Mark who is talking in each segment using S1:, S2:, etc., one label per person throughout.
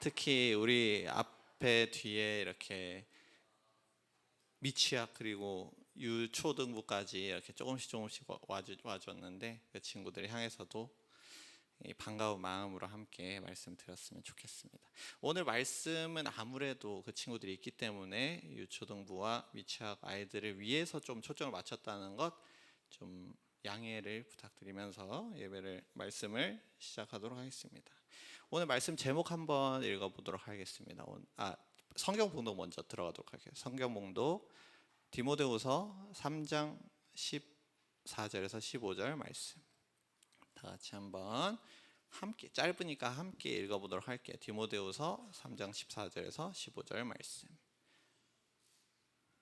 S1: 특히 우리 앞에 뒤에 이렇게 미취학 그리고 유초등부까지 이렇게 조금씩 와줬는데 그 친구들 향해서도 이 반가운 마음으로 함께 말씀드렸으면 좋겠습니다. 오늘 말씀은 아무래도 그 친구들이 있기 때문에 유초등부와 미취학 아이들을 위해서 좀 초점을 맞췄다는 것 좀 양해를 부탁드리면서 말씀을 시작하도록 하겠습니다. 오늘 말씀 제목 한번 읽어보도록 하겠습니다. 성경 봉독 먼저 들어가도록 할게요. 성경 봉독 디모데후서 3장 14절에서 15절 말씀 다 같이 한번 함께 짧으니까 함께 읽어보도록 할게요. 디모데후서 3장 14절에서 15절 말씀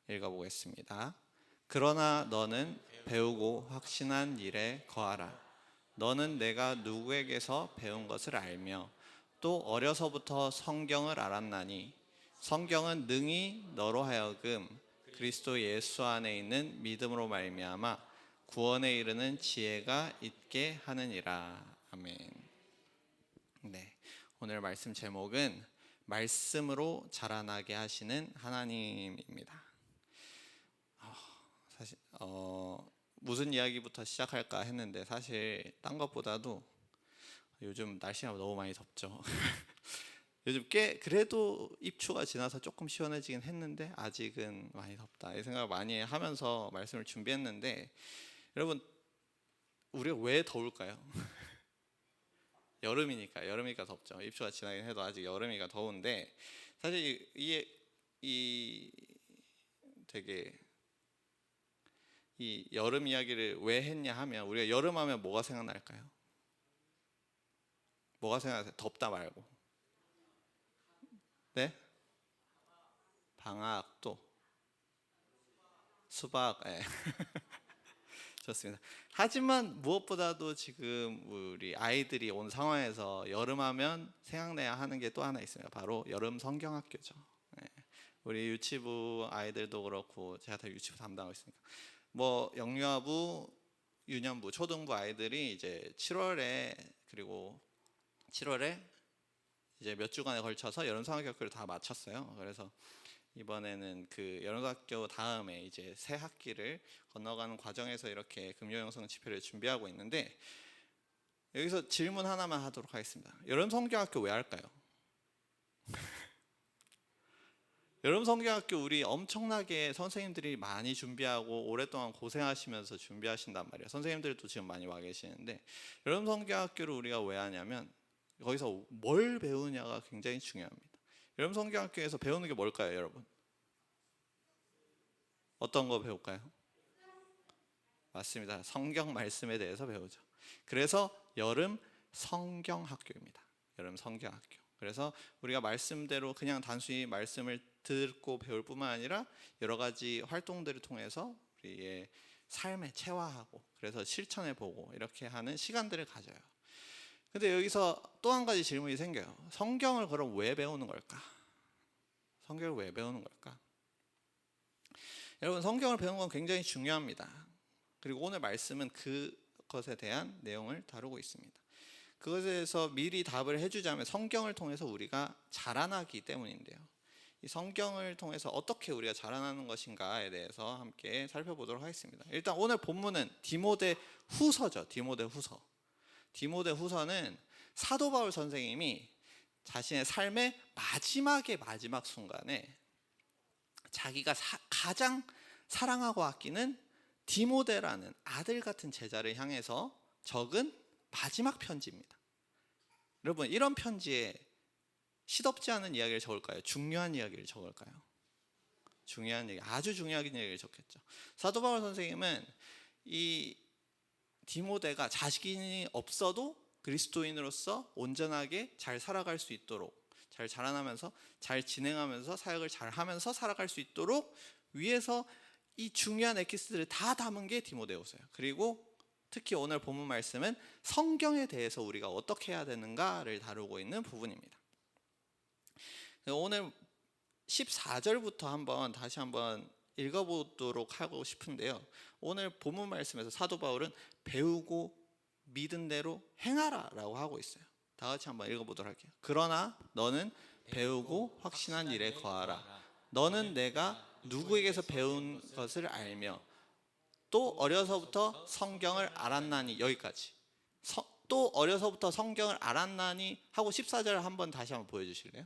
S1: 읽어보겠습니다. 그러나 너는 배우고 확신한 일에 거하라. 너는 내가 누구에게서 배운 것을 알며 또 어려서부터 성경을 알았나니 성경은 능히 너로 하여금 그리스도 예수 안에 있는 믿음으로 말미암아 구원에 이르는 지혜가 있게 하느니라. 아멘. 네, 오늘 말씀 제목은 말씀으로 자라나게 하시는 하나님입니다. 사실 무슨 이야기부터 시작할까 했는데 사실 딴 것보다도 요즘 날씨가 너무 많이 덥죠. 요즘 꽤 그래도 입추가 지나서 조금 시원해지긴 했는데 아직은 많이 덥다 이 생각을 많이 하면서 말씀을 준비했는데, 여러분 우리가 왜 더울까요? 여름이니까 덥죠. 입추가 지나긴 해도 아직 여름이니까 더운데, 사실 되게 이 여름 이야기를 왜 했냐 하면, 우리가 여름 하면 뭐가 생각날까요? 뭐가 생각나세요? 덥다 말고. 네? 방학, 또 수박. 네. 좋습니다. 하지만 무엇보다도 지금 우리 아이들이 온 상황에서 여름하면 생각나야 하는 게 또 하나 있습니다. 바로 여름 성경학교죠. 네. 우리 유치부 아이들도 그렇고, 제가 다 유치부 담당하고 있으니까 영유아부, 유년부, 초등부 아이들이 이제 7월에 이제 몇 주간에 걸쳐서 여름 성경학교를 다 마쳤어요. 그래서 이번에는 그 여름학교 다음에 이제 새 학기를 건너가는 과정에서 이렇게 금요영성 집회를 준비하고 있는데, 여기서 질문 하나만 하도록 하겠습니다. 여름 성경학교 왜 할까요? 여름 성경학교 우리 엄청나게 선생님들이 많이 준비하고 오랫동안 고생하시면서 준비하신단 말이에요. 선생님들도 지금 많이 와 계시는데, 여름 성경학교를 우리가 왜 하냐면 거기서 뭘 배우냐가 굉장히 중요합니다. 여름 성경학교에서 배우는 게 뭘까요, 여러분? 어떤 거 배울까요? 맞습니다. 성경 말씀에 대해서 배우죠. 그래서 여름 성경학교입니다. 여름 성경학교. 그래서 우리가 말씀대로 그냥 단순히 말씀을 듣고 배울 뿐만 아니라 여러 가지 활동들을 통해서 우리의 삶에 체화하고, 그래서 실천해 보고 이렇게 하는 시간들을 가져요. 근데 여기서 또 한 가지 질문이 생겨요. 성경을 그럼 왜 배우는 걸까? 성경을 왜 배우는 걸까? 여러분, 성경을 배우는 건 굉장히 중요합니다. 그리고 오늘 말씀은 그것에 대한 내용을 다루고 있습니다. 그것에 대해서 미리 답을 해주자면 성경을 통해서 우리가 자라나기 때문인데요. 이 성경을 통해서 어떻게 우리가 자라나는 것인가에 대해서 함께 살펴보도록 하겠습니다. 일단 오늘 본문은 디모데후서죠. 디모데후서는 사도 바울 선생님이 자신의 삶의 마지막 순간에 자기가 가장 사랑하고 아끼는 디모데라는 아들 같은 제자를 향해서 적은 마지막 편지입니다. 여러분, 이런 편지에 시덥지 않은 이야기를 적을까요? 중요한 이야기를 적을까요? 아주 중요한 이야기를 적겠죠. 사도 바울 선생님은 이 디모데가 자식이 없어도 그리스도인으로서 온전하게 잘 살아갈 수 있도록, 잘 자라나면서 잘 진행하면서 사역을 잘 하면서 살아갈 수 있도록 위해서 이 중요한 에피소드를 다 담은 게 디모데후서예요. 그리고 특히 오늘 본문 말씀은 성경에 대해서 우리가 어떻게 해야 되는가를 다루고 있는 부분입니다. 오늘 14절부터 다시 한번 읽어보도록 하고 싶은데요. 오늘 본문 말씀에서 사도 바울은 배우고 믿은 대로 행하라 라고 하고 있어요. 다 같이 한번 읽어보도록 할게요. 그러나 너는 배우고 확신한 일에 거하라. 너는 내가 누구에게서 배운 것을 알며 또 어려서부터 성경을 알았나니. 여기까지. 또 어려서부터 성경을 알았나니 하고 14절 한번 다시 한번 보여주실래요?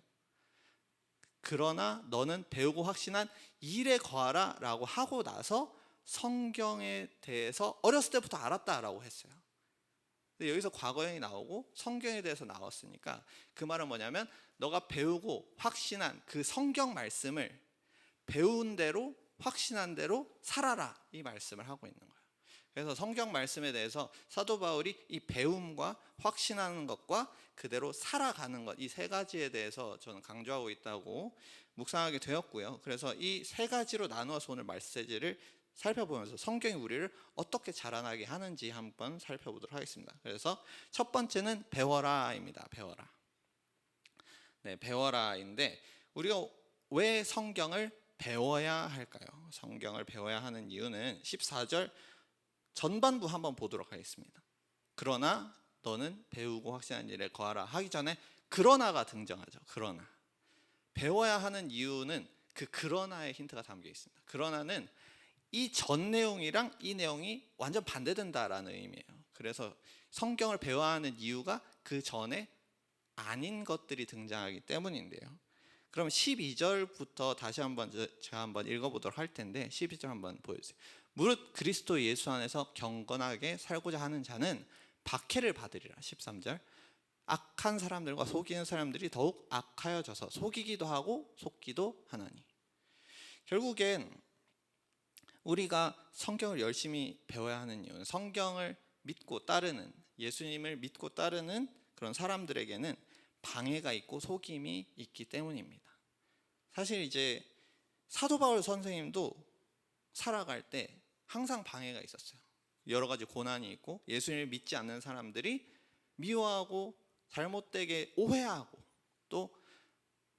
S1: 그러나 너는 배우고 확신한 일에 거하라 라고 하고 나서 성경에 대해서 어렸을 때부터 알았다라고 했어요. 근데 여기서 과거형이 나오고 성경에 대해서 나왔으니까 그 말은 뭐냐면 너가 배우고 확신한 그 성경 말씀을 배운 대로 확신한 대로 살아라, 이 말씀을 하고 있는 거예요. 그래서 성경 말씀에 대해서 사도 바울이 이 배움과 확신하는 것과 그대로 살아가는 것, 이 세 가지에 대해서 저는 강조하고 있다고 묵상하게 되었고요. 그래서 이 세 가지로 나누어서 오늘 메시지를 살펴보면서 성경이 우리를 어떻게 자라나게 하는지 한번 살펴보도록 하겠습니다. 그래서 첫 번째는 배워라입니다. 배워라. 네, 배워라인데 우리가 왜 성경을 배워야 할까요? 성경을 배워야 하는 이유는 14절 전반부 한번 보도록 하겠습니다. 그러나 너는 배우고 확신한 일에 거하라 하기 전에 그러나가 등장하죠. 그러나. 배워야 하는 이유는 그 그러나의 힌트가 담겨 있습니다. 그러나는 이 전 내용이랑 이 내용이 완전 반대된다라는 의미예요. 그래서 성경을 배워야 하는 이유가 그 전에 아닌 것들이 등장하기 때문인데요. 그럼 12절부터 다시 한번 제가 한번 읽어보도록 할 텐데 12절 한번 보여주세요. 무릇 그리스도 예수 안에서 경건하게 살고자 하는 자는 박해를 받으리라. 13절. 악한 사람들과 속이는 사람들이 더욱 악하여져서 속이기도 하고 속기도 하나니. 결국엔 우리가 성경을 열심히 배워야 하는 이유는 성경을 믿고 따르는, 예수님을 믿고 따르는 그런 사람들에게는 방해가 있고 속임이 있기 때문입니다. 사실 이제 사도 바울 선생님도 살아갈 때 항상 방해가 있었어요. 여러 가지 고난이 있고 예수님을 믿지 않는 사람들이 미워하고 잘못되게 오해하고 또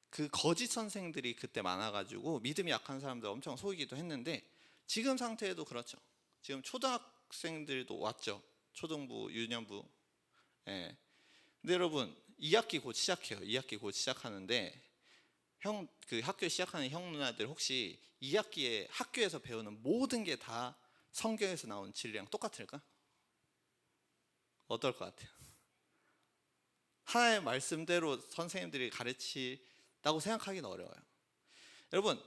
S1: 그 거짓 선생들이 그때 많아가지고 믿음이 약한 사람들 엄청 속이기도 했는데 지금 상태에도 그렇죠. 지금 초등학생들도 왔죠. 초등부, 유년부. 예. 근데 여러분 2학기 곧 시작해요. 2학기 곧 시작하는데 그 학교 시작하는 형 누나들 혹시 2학기에 학교에서 배우는 모든 게 다 성경에서 나온 진리랑 똑같을까? 어떨 것 같아요? 하나의 말씀대로 선생님들이 가르치다고 생각하기는 어려워요. 여러분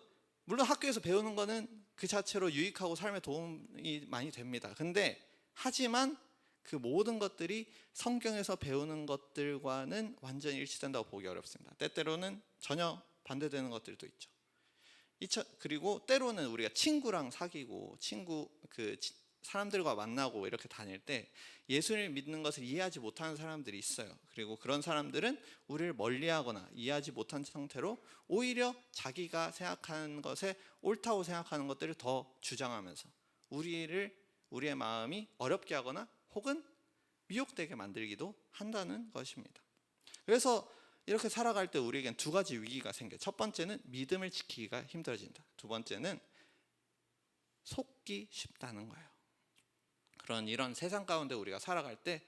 S1: 물론 학교에서 배우는 거는 그 자체로 유익하고 삶에 도움이 많이 됩니다. 근데 하지만 그 모든 것들이 성경에서 배우는 것들과는 완전히 일치된다고 보기 어렵습니다. 때때로는 전혀 반대되는 것들도 있죠. 그리고 때로는 우리가 친구랑 사귀고 사람들과 만나고 이렇게 다닐 때 예수를 믿는 것을 이해하지 못하는 사람들이 있어요. 그리고 그런 사람들은 우리를 멀리하거나 이해하지 못한 상태로 오히려 자기가 생각하는 것에 옳다고 생각하는 것들을 더 주장하면서 우리의 마음이 어렵게 하거나 혹은 미혹되게 만들기도 한다는 것입니다. 그래서 이렇게 살아갈 때 우리에겐 두 가지 위기가 생겨요. 첫 번째는 믿음을 지키기가 힘들어진다. 두 번째는 속기 쉽다는 거예요. 이런 세상 가운데 우리가 살아갈 때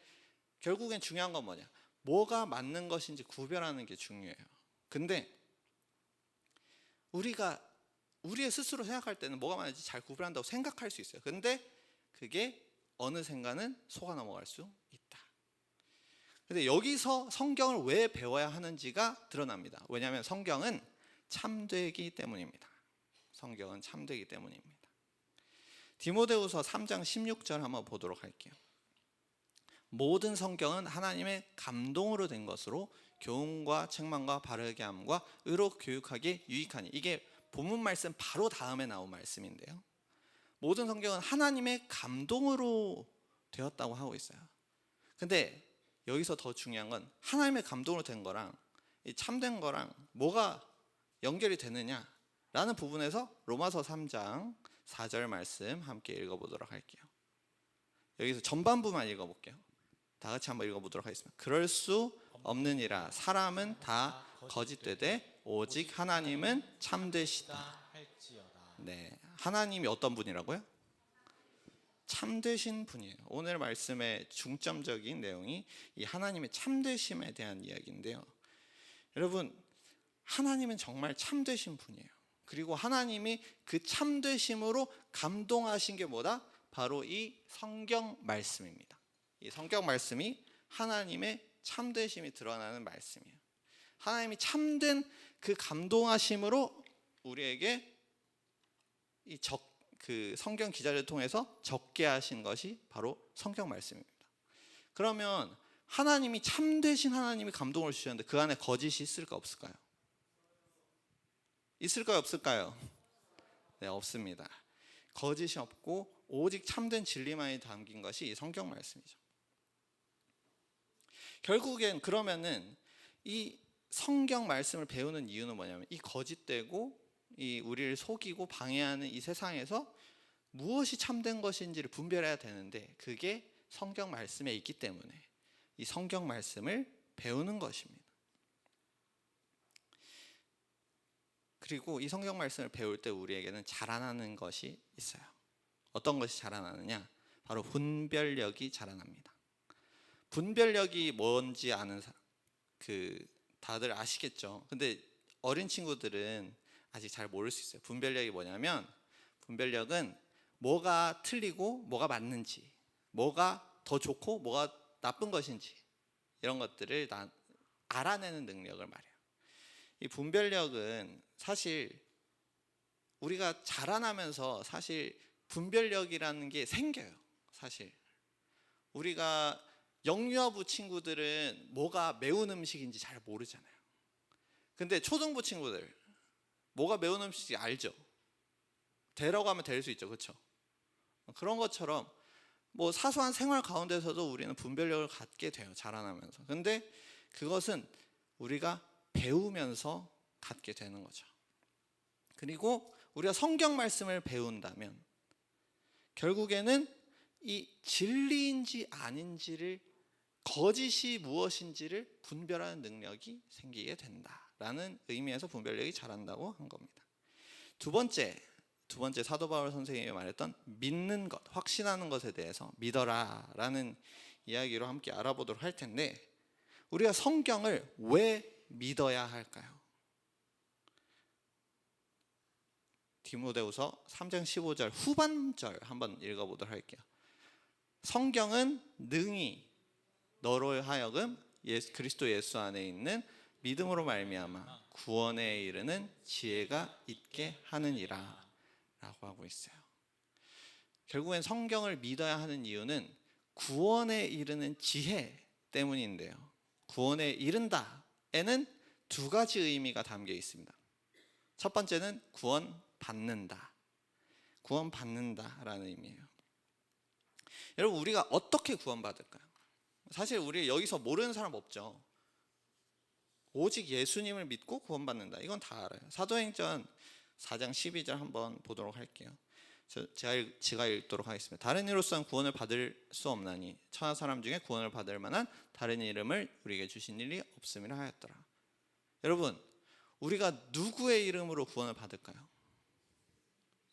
S1: 결국엔 중요한 건 뭐냐? 뭐가 맞는 것인지 구별하는 게 중요해요. 근데 우리의 스스로 생각할 때는 뭐가 맞는지 잘 구별한다고 생각할 수 있어요. 근데 그게 어느샌가는 속아 넘어갈 수 있다. 근데 여기서 성경을 왜 배워야 하는지가 드러납니다. 왜냐하면 성경은 참되기 때문입니다. 성경은 참되기 때문입니다. 디모데후서 3장 16절 한번 보도록 할게요. 모든 성경은 하나님의 감동으로 된 것으로 교훈과 책망과 바르게 함과 의로 교육하기에 유익하니. 이게 본문 말씀 바로 다음에 나온 말씀인데요. 모든 성경은 하나님의 감동으로 되었다고 하고 있어요. 근데 여기서 더 중요한 건 하나님의 감동으로 된 거랑 이 참된 거랑 뭐가 연결이 되느냐라는 부분에서 로마서 3장 4절 말씀 함께 읽어보도록 할게요. 여기서 전반부만 읽어볼게요. 다 같이 한번 읽어보도록 하겠습니다. 그럴 수 없느니라. 사람은 다 거짓되되 오직 하나님은 참되시다. 네, 하나님이 어떤 분이라고요? 참되신 분이에요. 오늘 말씀의 중점적인 내용이 이 하나님의 참되심에 대한 이야기인데요. 여러분, 하나님은 정말 참되신 분이에요. 그리고 하나님이 그 참되심으로 감동하신 게 뭐다? 바로 이 성경 말씀입니다. 이 성경 말씀이 하나님의 참되심이 드러나는 말씀이에요. 하나님이 참된 그 감동하심으로 우리에게 그 성경 기자를 통해서 적게 하신 것이 바로 성경 말씀입니다. 그러면 하나님이 참되신 하나님이 감동을 주셨는데 그 안에 거짓이 있을까 없을까요? 있을까요 없을까요? 네, 없습니다. 거짓이 없고 오직 참된 진리만이 담긴 것이 이 성경 말씀이죠. 결국엔 그러면은 이 성경 말씀을 배우는 이유는 뭐냐면 이 거짓되고 이 우리를 속이고 방해하는 이 세상에서 무엇이 참된 것인지를 분별해야 되는데 그게 성경 말씀에 있기 때문에 이 성경 말씀을 배우는 것입니다. 그리고 이 성경 말씀을 배울 때 우리에게는 자라나는 것이 있어요. 어떤 것이 자라나느냐? 바로 분별력이 자라납니다. 분별력이 뭔지 아는 다들 아시겠죠? 근데 어린 친구들은 아직 잘 모를 수 있어요. 분별력이 뭐냐면 분별력은 뭐가 틀리고 뭐가 맞는지, 뭐가 더 좋고 뭐가 나쁜 것인지 이런 것들을 알아내는 능력을 말해요. 이 분별력은 사실 우리가 자라나면서 사실 분별력이라는 게 생겨요. 사실 우리가 영유아부 친구들은 뭐가 매운 음식인지 잘 모르잖아요. 근데 초등부 친구들 뭐가 매운 음식인지 알죠. 되라고 하면 될 수 있죠. 그렇죠? 그런 것처럼 뭐 사소한 생활 가운데서도 우리는 분별력을 갖게 돼요. 자라나면서. 근데 그것은 우리가 배우면서 갖게 되는 거죠. 그리고 우리가 성경 말씀을 배운다면 결국에는 이 진리인지 아닌지를, 거짓이 무엇인지를 분별하는 능력이 생기게 된다라는 의미에서 분별력이 자란다고 한 겁니다. 두 번째 사도 바울 선생님이 말했던 믿는 것, 확신하는 것에 대해서 믿어라라는 이야기로 함께 알아보도록 할 텐데, 우리가 성경을 왜 믿어야 할까요? 디모데후서 3장 15절 후반절 한번 읽어보도록 할게요. 성경은 능히 너로 하여금 그리스도 예수 안에 있는 믿음으로 말미암아 구원에 이르는 지혜가 있게 하느니라 라고 하고 있어요. 결국엔 성경을 믿어야 하는 이유는 구원에 이르는 지혜 때문인데요, 구원에 이른다에는 두 가지 의미가 담겨 있습니다. 첫 번째는 구원받는다라는 의미예요. 여러분, 우리가 어떻게 구원받을까요? 사실 우리 여기서 모르는 사람 없죠. 오직 예수님을 믿고 구원받는다, 이건 다 알아요. 사도행전 4장 12절 한번 보도록 할게요. 제가 읽도록 하겠습니다. 다른 이로서는 구원을 받을 수 없나니 천하 사람 중에 구원을 받을 만한 다른 이름을 우리에게 주신 일이 없음이라 하였더라. 여러분, 우리가 누구의 이름으로 구원을 받을까요?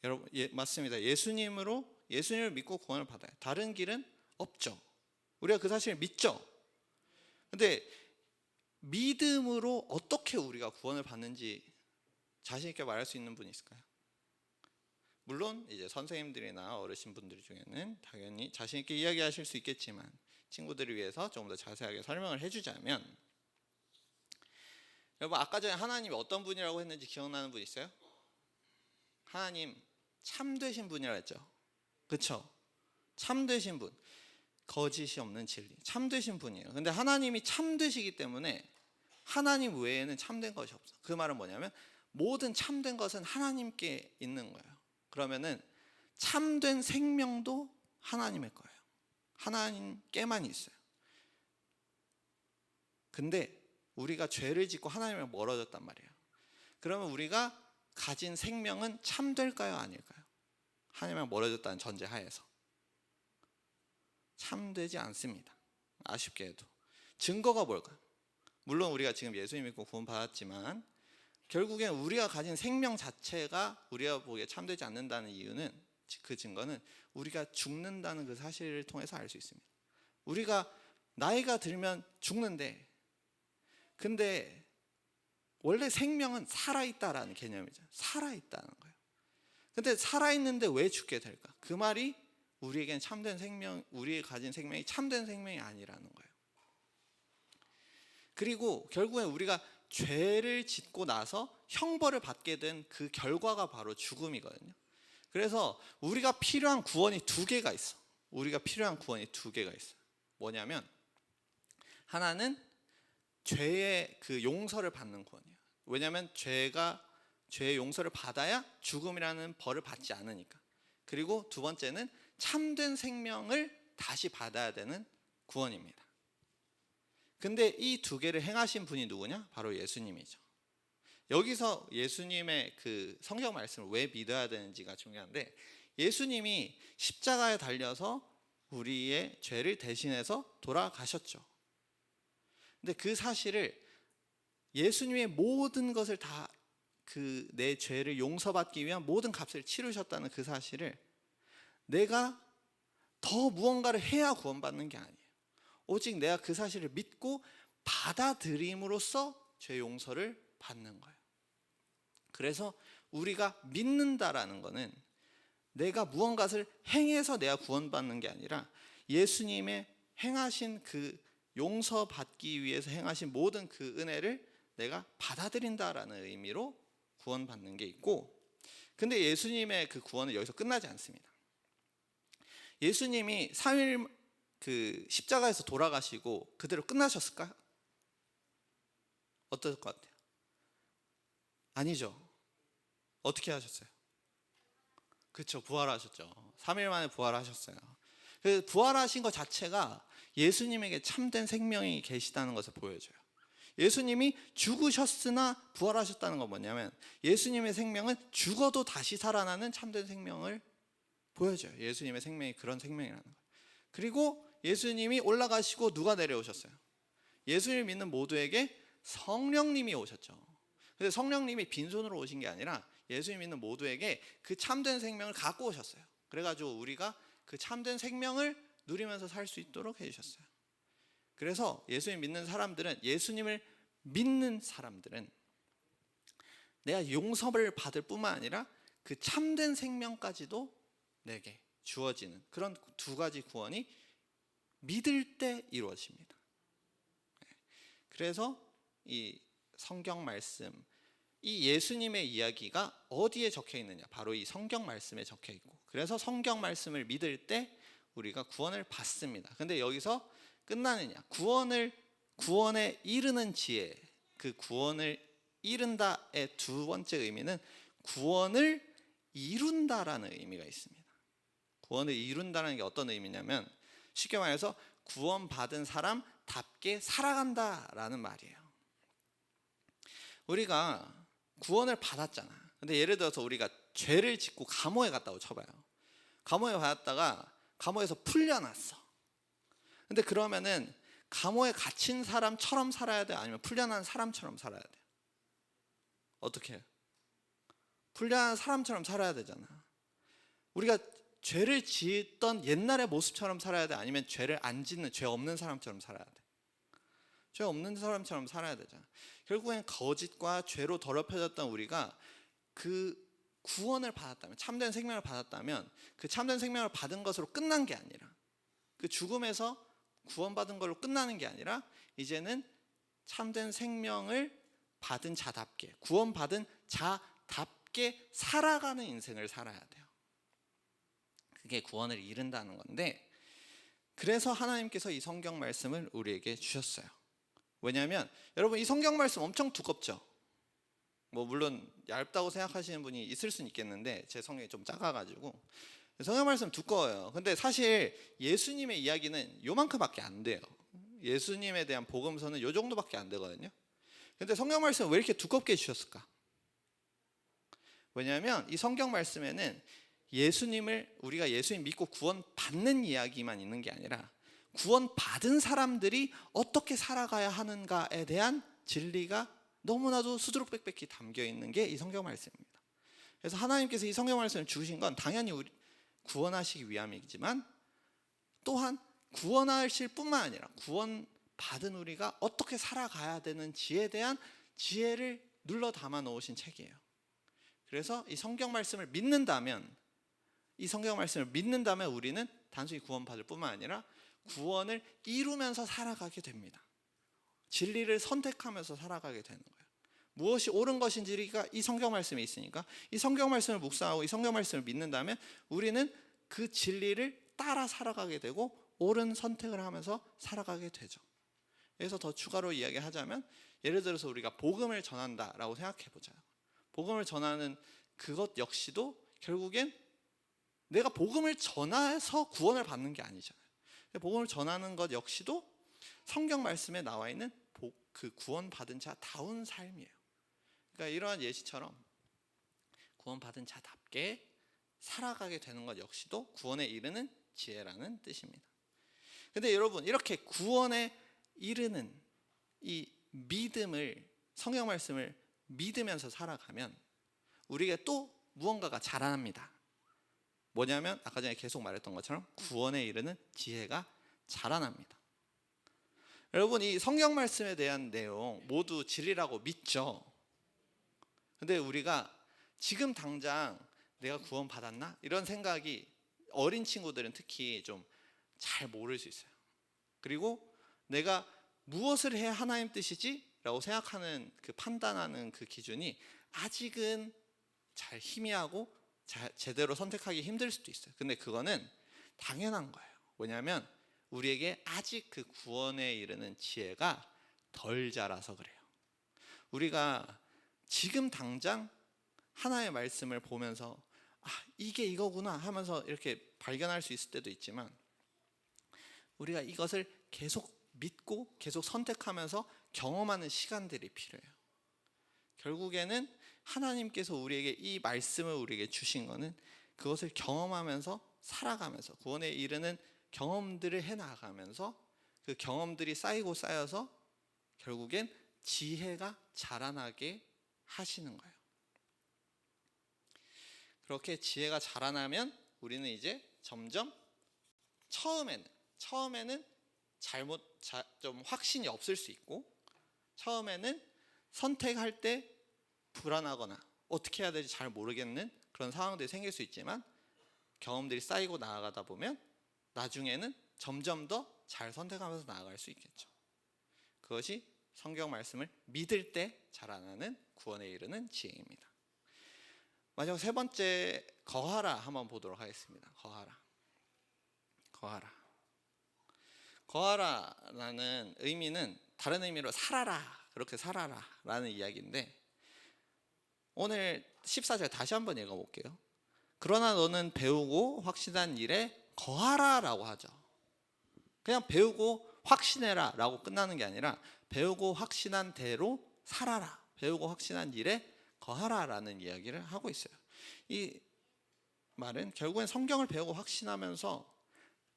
S1: 여러분, 맞습니다. 예수님을 믿고 구원을 받아요. 다른 길은 없죠. 우리가 그 사실을 믿죠. 근데 믿음으로 어떻게 우리가 구원을 받는지 자신 있게 말할 수 있는 분이 있을까요? 물론 이제 선생님들이나 어르신분들 중에는 당연히 자신 있게 이야기하실 수 있겠지만, 친구들을 위해서 조금 더 자세하게 설명을 해주자면, 여러분, 아까 전에 하나님이 어떤 분이라고 했는지 기억나는 분 있어요? 하나님 참되신 분이라고 했죠. 그렇죠? 참되신 분, 거짓이 없는 진리, 참되신 분이에요. 근데 하나님이 참되시기 때문에 하나님 외에는 참된 것이 없어. 그 말은 뭐냐면 모든 참된 것은 하나님께 있는 거예요. 그러면은 참된 생명도 하나님의 거예요. 하나님께만 있어요. 근데 우리가 죄를 짓고 하나님을 멀어졌단 말이에요. 그러면 우리가 가진 생명은 참될까요, 아닐까요? 하나님을 멀어졌다는 전제 하에서 참되지 않습니다. 아쉽게도. 증거가 뭘까요? 물론 우리가 지금 예수님 믿고 구원 받았지만 결국엔 우리가 가진 생명 자체가 우리가 보기에 참되지 않는다는 이유는 그 증거는 우리가 죽는다는 그 사실을 통해서 알 수 있습니다. 우리가 나이가 들면 죽는데, 근데 원래 생명은 살아있다라는 개념이죠. 살아있다는 거예요. 근데 살아있는데 왜 죽게 될까? 그 말이 우리에겐 참된 생명, 우리가 가진 생명이 참된 생명이 아니라는 거예요. 그리고 결국엔 우리가 죄를 짓고 나서 형벌을 받게 된 그 결과가 바로 죽음이거든요. 그래서 우리가 필요한 구원이 두 개가 있어. 우리가 필요한 구원이 두 개가 있어요. 뭐냐면 하나는 죄의 그 용서를 받는 구원이에요. 왜냐하면 죄의 용서를 받아야 죽음이라는 벌을 받지 않으니까. 그리고 두 번째는 참된 생명을 다시 받아야 되는 구원입니다. 근데 이 두 개를 행하신 분이 누구냐? 바로 예수님이죠. 여기서 예수님의 그 성경 말씀을 왜 믿어야 되는지가 중요한데, 예수님이 십자가에 달려서 우리의 죄를 대신해서 돌아가셨죠. 근데 그 사실을, 예수님의 모든 것을 다 그 내 죄를 용서받기 위한 모든 값을 치르셨다는 그 사실을 내가 더 무언가를 해야 구원받는 게 아니에요. 오직 내가 그 사실을 믿고 받아들임으로써 죄 용서를 받는 거예요. 그래서 우리가 믿는다라는 것은 내가 무언가를 행해서 내가 구원받는 게 아니라 예수님의 행하신 그 용서받기 위해서 행하신 모든 그 은혜를 내가 받아들인다라는 의미로 구원받는 게 있고, 근데 예수님의 그 구원은 여기서 끝나지 않습니다. 예수님이 3일 그 십자가에서 돌아가시고 그대로 끝나셨을까요? 어떨 것 같아요? 아니죠. 어떻게 하셨어요? 그렇죠. 부활하셨죠. 3일 만에 부활하셨어요. 그 부활하신 것 자체가 예수님에게 참된 생명이 계시다는 것을 보여줘요. 예수님이 죽으셨으나 부활하셨다는 건 뭐냐면 예수님의 생명은 죽어도 다시 살아나는 참된 생명을 보여줘요. 예수님의 생명이 그런 생명이라는 거예요. 그리고 예수님이 올라가시고 누가 내려오셨어요? 예수님을 믿는 모두에게 성령님이 오셨죠. 그래서 성령님이 빈손으로 오신 게 아니라 예수님 믿는 모두에게 그 참된 생명을 갖고 오셨어요. 그래가지고 우리가 그 참된 생명을 누리면서 살 수 있도록 해주셨어요. 그래서 예수님 믿는 사람들은, 예수님을 믿는 사람들은 내가 용서를 받을 뿐만 아니라 그 참된 생명까지도 내게 주어지는 그런 두 가지 구원이 믿을 때 이루어집니다. 그래서 이 성경 말씀, 이 예수님의 이야기가 어디에 적혀 있느냐? 바로 이 성경 말씀에 적혀 있고, 그래서 성경 말씀을 믿을 때 우리가 구원을 받습니다. 근데 여기서 끝나느냐? 구원에 이르는 지혜, 그 구원을 이룬다의 두 번째 의미는 구원을 이룬다라는 의미가 있습니다. 구원을 이룬다는 게 어떤 의미냐면 쉽게 말해서 구원받은 사람답게 살아간다라는 말이에요. 우리가 구원을 받았잖아. 근데 예를 들어서 우리가 죄를 짓고 감옥에 갔다고 쳐봐요. 감옥에 갔다가 감옥에서 풀려났어. 근데 그러면은 감옥에 갇힌 사람처럼 살아야 돼? 아니면 풀려난 사람처럼 살아야 돼? 어떻게 해요? 풀려난 사람처럼 살아야 되잖아. 우리가 죄를 짓던 옛날의 모습처럼 살아야 돼? 아니면 죄를 안 짓는, 죄 없는 사람처럼 살아야 돼? 죄 없는 사람처럼 살아야 되잖아. 결국엔 거짓과 죄로 더럽혀졌던 우리가 그 구원을 받았다면, 참된 생명을 받았다면 그 참된 생명을 받은 것으로 끝난 게 아니라, 그 죽음에서 구원받은 걸로 끝나는 게 아니라 이제는 참된 생명을 받은 자답게, 구원받은 자답게 살아가는 인생을 살아야 돼요. 그게 구원을 이룬다는 건데, 그래서 하나님께서 이 성경 말씀을 우리에게 주셨어요. 왜냐하면 여러분, 이 성경 말씀 엄청 두껍죠. 뭐 물론 얇다고 생각하시는 분이 있을 수는 있겠는데 제 성경이 좀 작아가지고 성경 말씀 두꺼워요. 근데 사실 예수님의 이야기는 요만큼밖에 안 돼요. 예수님에 대한 복음서는 요 정도밖에 안 되거든요. 근데 성경 말씀을 왜 이렇게 두껍게 주셨을까? 왜냐하면 이 성경 말씀에는 우리가 예수님 믿고 구원 받는 이야기만 있는 게 아니라 구원 받은 사람들이 어떻게 살아가야 하는가에 대한 진리가 너무나도 수두룩빽빽히 담겨 있는 게 이 성경 말씀입니다. 그래서 하나님께서 이 성경 말씀을 주신 건 당연히 구원하시기 위함이지만 또한 구원하실 뿐만 아니라 구원받은 우리가 어떻게 살아가야 되는지에 대한 지혜를 눌러 담아 놓으신 책이에요. 그래서 이 성경 말씀을 믿는다면 우리는 단순히 구원받을 뿐만 아니라 구원을 이루면서 살아가게 됩니다. 진리를 선택하면서 살아가게 되는 거예요. 무엇이 옳은 것인지가 이 성경 말씀에 있으니까 이 성경 말씀을 묵상하고 이 성경 말씀을 믿는다면 우리는 그 진리를 따라 살아가게 되고 옳은 선택을 하면서 살아가게 되죠. 그래서 더 추가로 이야기하자면 예를 들어서 우리가 복음을 전한다라고 생각해 보자요. 복음을 전하는 그것 역시도 결국엔 내가 복음을 전해서 구원을 받는 게 아니잖아요. 복음을 전하는 것 역시도 성경 말씀에 나와 있는 그 구원받은 자다운 삶이에요. 그러니까 이러한 예시처럼 구원받은 자답게 살아가게 되는 것 역시도 구원에 이르는 지혜라는 뜻입니다. 근데 여러분, 이렇게 구원에 이르는 이 믿음을, 성경 말씀을 믿으면서 살아가면 우리가 또 무언가가 자라납니다. 뭐냐면 아까 전에 계속 말했던 것처럼 구원에 이르는 지혜가 자라납니다. 여러분, 이 성경 말씀에 대한 내용 모두 진리라고 믿죠. 근데 우리가 지금 당장 내가 구원받았나? 이런 생각이 어린 친구들은 특히 좀 잘 모를 수 있어요. 그리고 내가 무엇을 해야 하나님 뜻이지? 라고 생각하는 그 판단하는 그 기준이 아직은 잘 희미하고 제대로 선택하기 힘들 수도 있어요. 근데 그거는 당연한 거예요. 뭐냐면 우리에게 아직 그 구원에 이르는 지혜가 덜 자라서 그래요. 우리가 지금 당장 하나의 말씀을 보면서 이게 이거구나 하면서 이렇게 발견할 수 있을 때도 있지만 우리가 이것을 계속 믿고 계속 선택하면서 경험하는 시간들이 필요해요. 결국에는 하나님께서 우리에게 이 말씀을 우리에게 주신 거는 그것을 경험하면서 살아가면서 구원에 이르는 경험들을 해나가면서 그 경험들이 쌓이고 쌓여서 결국엔 지혜가 자라나게 하시는 거예요. 그렇게 지혜가 자라나면 우리는 이제 점점 처음에는 좀 확신이 없을 수 있고 처음에는 선택할 때 불안하거나 어떻게 해야 될지 잘 모르겠는 그런 상황들이 생길 수 있지만 경험들이 쌓이고 나아가다 보면 나중에는 점점 더 잘 선택하면서 나아갈 수 있겠죠. 그것이 성경 말씀을 믿을 때 자라나는 구원에 이르는 지혜입니다. 마지막 세 번째, 거하라 한번 보도록 하겠습니다. 거하라라는 의미는 다른 의미로 살아라, 그렇게 살아라 라는 이야기인데 오늘 14절 다시 한번 읽어볼게요. 그러나 너는 배우고 확신한 일에 거하라 라고 하죠. 그냥 배우고 확신해라 라고 끝나는 게 아니라 배우고 확신한 대로 살아라, 배우고 확신한 일에 거하라 라는 이야기를 하고 있어요. 이 말은 결국엔 성경을 배우고 확신하면서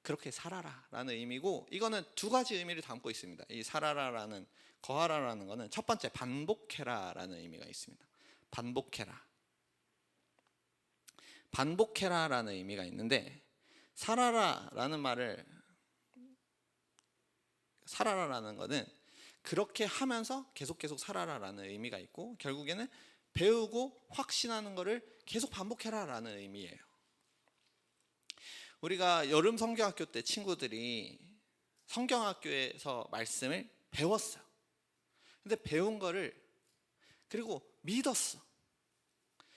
S1: 그렇게 살아라 라는 의미고 이거는 두 가지 의미를 담고 있습니다. 이 살아라 라는, 거하라 라는 거는 첫 번째 반복해라 라는 의미가 있습니다. 반복해라 라는 의미가 있는데 살아라 라는 거는 그렇게 하면서 계속 살아라 라는 의미가 있고 결국에는 배우고 확신하는 것을 계속 반복해라 라는 의미예요. 우리가 여름 성경학교 때 친구들이 성경학교에서 말씀을 배웠어요. 근데 배운 거를 그리고 믿었어.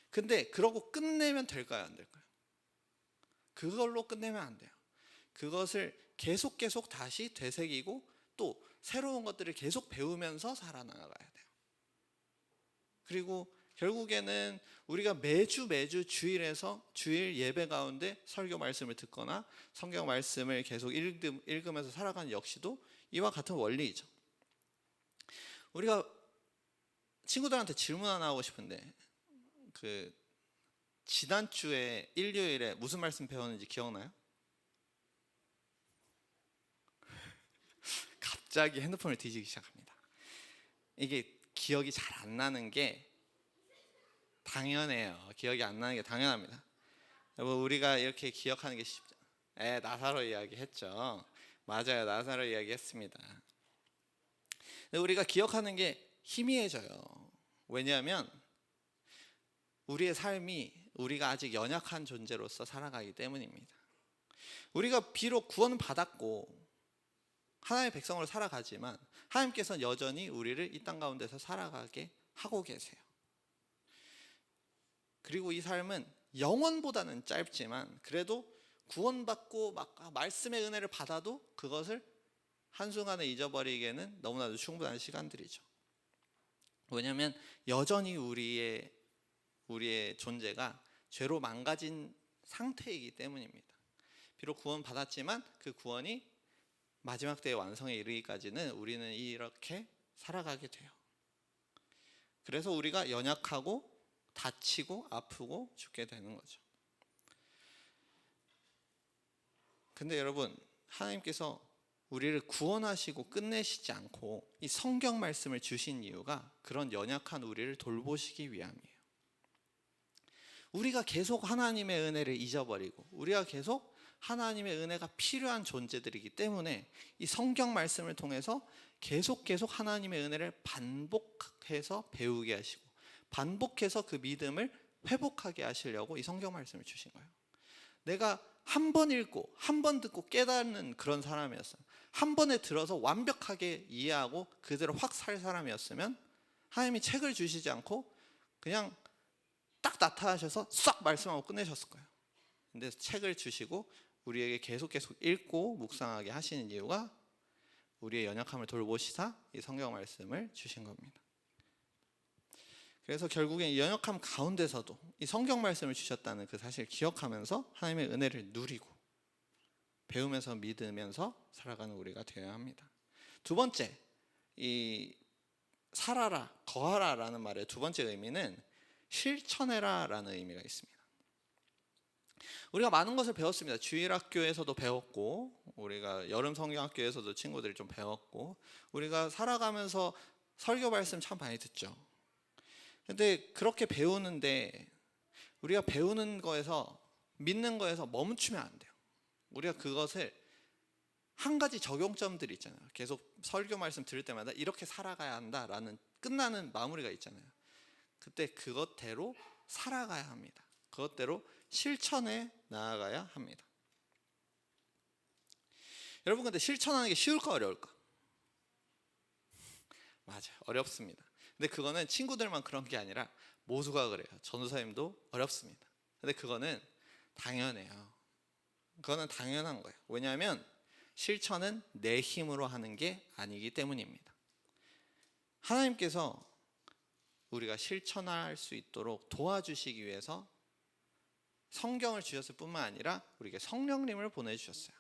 S1: 근데 그러고 끝내면 될까요, 안 될까요? 그걸로 끝내면 안 돼요. 그것을 계속 다시 되새기고 또 새로운 것들을 계속 배우면서 살아나가야 돼요. 그리고 결국에는 우리가 매주 주일 예배 가운데 설교 말씀을 듣거나 성경 말씀을 계속 읽으면서 살아가는 역시도 이와 같은 원리이죠. 우리가 친구들한테 질문 하나 하고 싶은데 지난주에 일요일에 무슨 말씀 배웠는지 기억나요? 갑자기 핸드폰을 뒤지기 시작합니다. 이게 기억이 잘 안 나는 게 당연해요. 기억이 안 나는 게 당연합니다. 여러분 우리가 이렇게 기억하는 게 쉽죠. 나사로 이야기 했죠. 맞아요, 나사로 이야기 했습니다. 근데 우리가 기억하는 게 희미해져요. 왜냐하면 우리의 삶이 우리가 아직 연약한 존재로서 살아가기 때문입니다. 우리가 비록 구원은 받았고 하나님의 백성으로 살아가지만 하나님께서는 여전히 우리를 이 땅 가운데서 살아가게 하고 계세요. 그리고 이 삶은 영원보다는 짧지만 그래도 구원받고 막 말씀의 은혜를 받아도 그것을 한순간에 잊어버리기에는 너무나도 충분한 시간들이죠. 왜냐하면 여전히 우리의 존재가 죄로 망가진 상태이기 때문입니다. 비록 구원 받았지만 그 구원이 마지막 때의 완성에 이르기까지는 우리는 이렇게 살아가게 돼요. 그래서 우리가 연약하고 다치고 아프고 죽게 되는 거죠. 근데 여러분, 하나님께서 우리를 구원하시고 끝내시지 않고 이 성경 말씀을 주신 이유가 그런 연약한 우리를 돌보시기 위함이에요. 우리가 계속 하나님의 은혜를 잊어버리고 우리가 계속 하나님의 은혜가 필요한 존재들이기 때문에 이 성경 말씀을 통해서 계속 하나님의 은혜를 반복해서 배우게 하시고 반복해서 그 믿음을 회복하게 하시려고 이 성경 말씀을 주신 거예요. 내가 한 번 읽고 한 번 듣고 깨닫는 그런 사람이었어요. 한 번에 들어서 완벽하게 이해하고 그대로 확 살 사람이었으면 하나님이 책을 주시지 않고 그냥 딱 나타나셔서 싹 말씀하고 끝내셨을 거예요. 근데 책을 주시고 우리에게 계속 읽고 묵상하게 하시는 이유가 우리의 연약함을 돌보시사 이 성경 말씀을 주신 겁니다. 그래서 결국엔 이 연약함 가운데서도 이 성경 말씀을 주셨다는 그 사실을 기억하면서 하나님의 은혜를 누리고 배우면서 믿으면서 살아가는 우리가 되어야 합니다. 두 번째, 이 살아라, 거하라라는 말의 두 번째 의미는 실천해라라는 의미가 있습니다. 우리가 많은 것을 배웠습니다. 주일학교에서도 배웠고 우리가 여름 성경학교에서도 친구들이 좀 배웠고 우리가 살아가면서 설교 말씀 참 많이 듣죠. 근데 그렇게 배우는데 우리가 배우는 거에서 믿는 거에서 멈추면 안 돼요. 우리가 그것을 한 가지 적용점들이 있잖아요. 계속 설교 말씀 들을 때마다 이렇게 살아가야 한다라는 끝나는 마무리가 있잖아요. 그때 그것대로 살아가야 합니다. 그것대로 실천해 나아가야 합니다. 여러분, 근데 실천하는 게 쉬울까 어려울까? 맞아요, 어렵습니다. 근데 그거는 친구들만 그런 게 아니라 모두가 그래요. 전도사님도 어렵습니다. 근데 그거는 당연해요. 그거는 당연한 거예요. 왜냐하면 실천은 내 힘으로 하는 게 아니기 때문입니다. 하나님께서 우리가 실천할 수 있도록 도와주시기 위해서 성경을 주셨을 뿐만 아니라 우리에게 성령님을 보내주셨어요.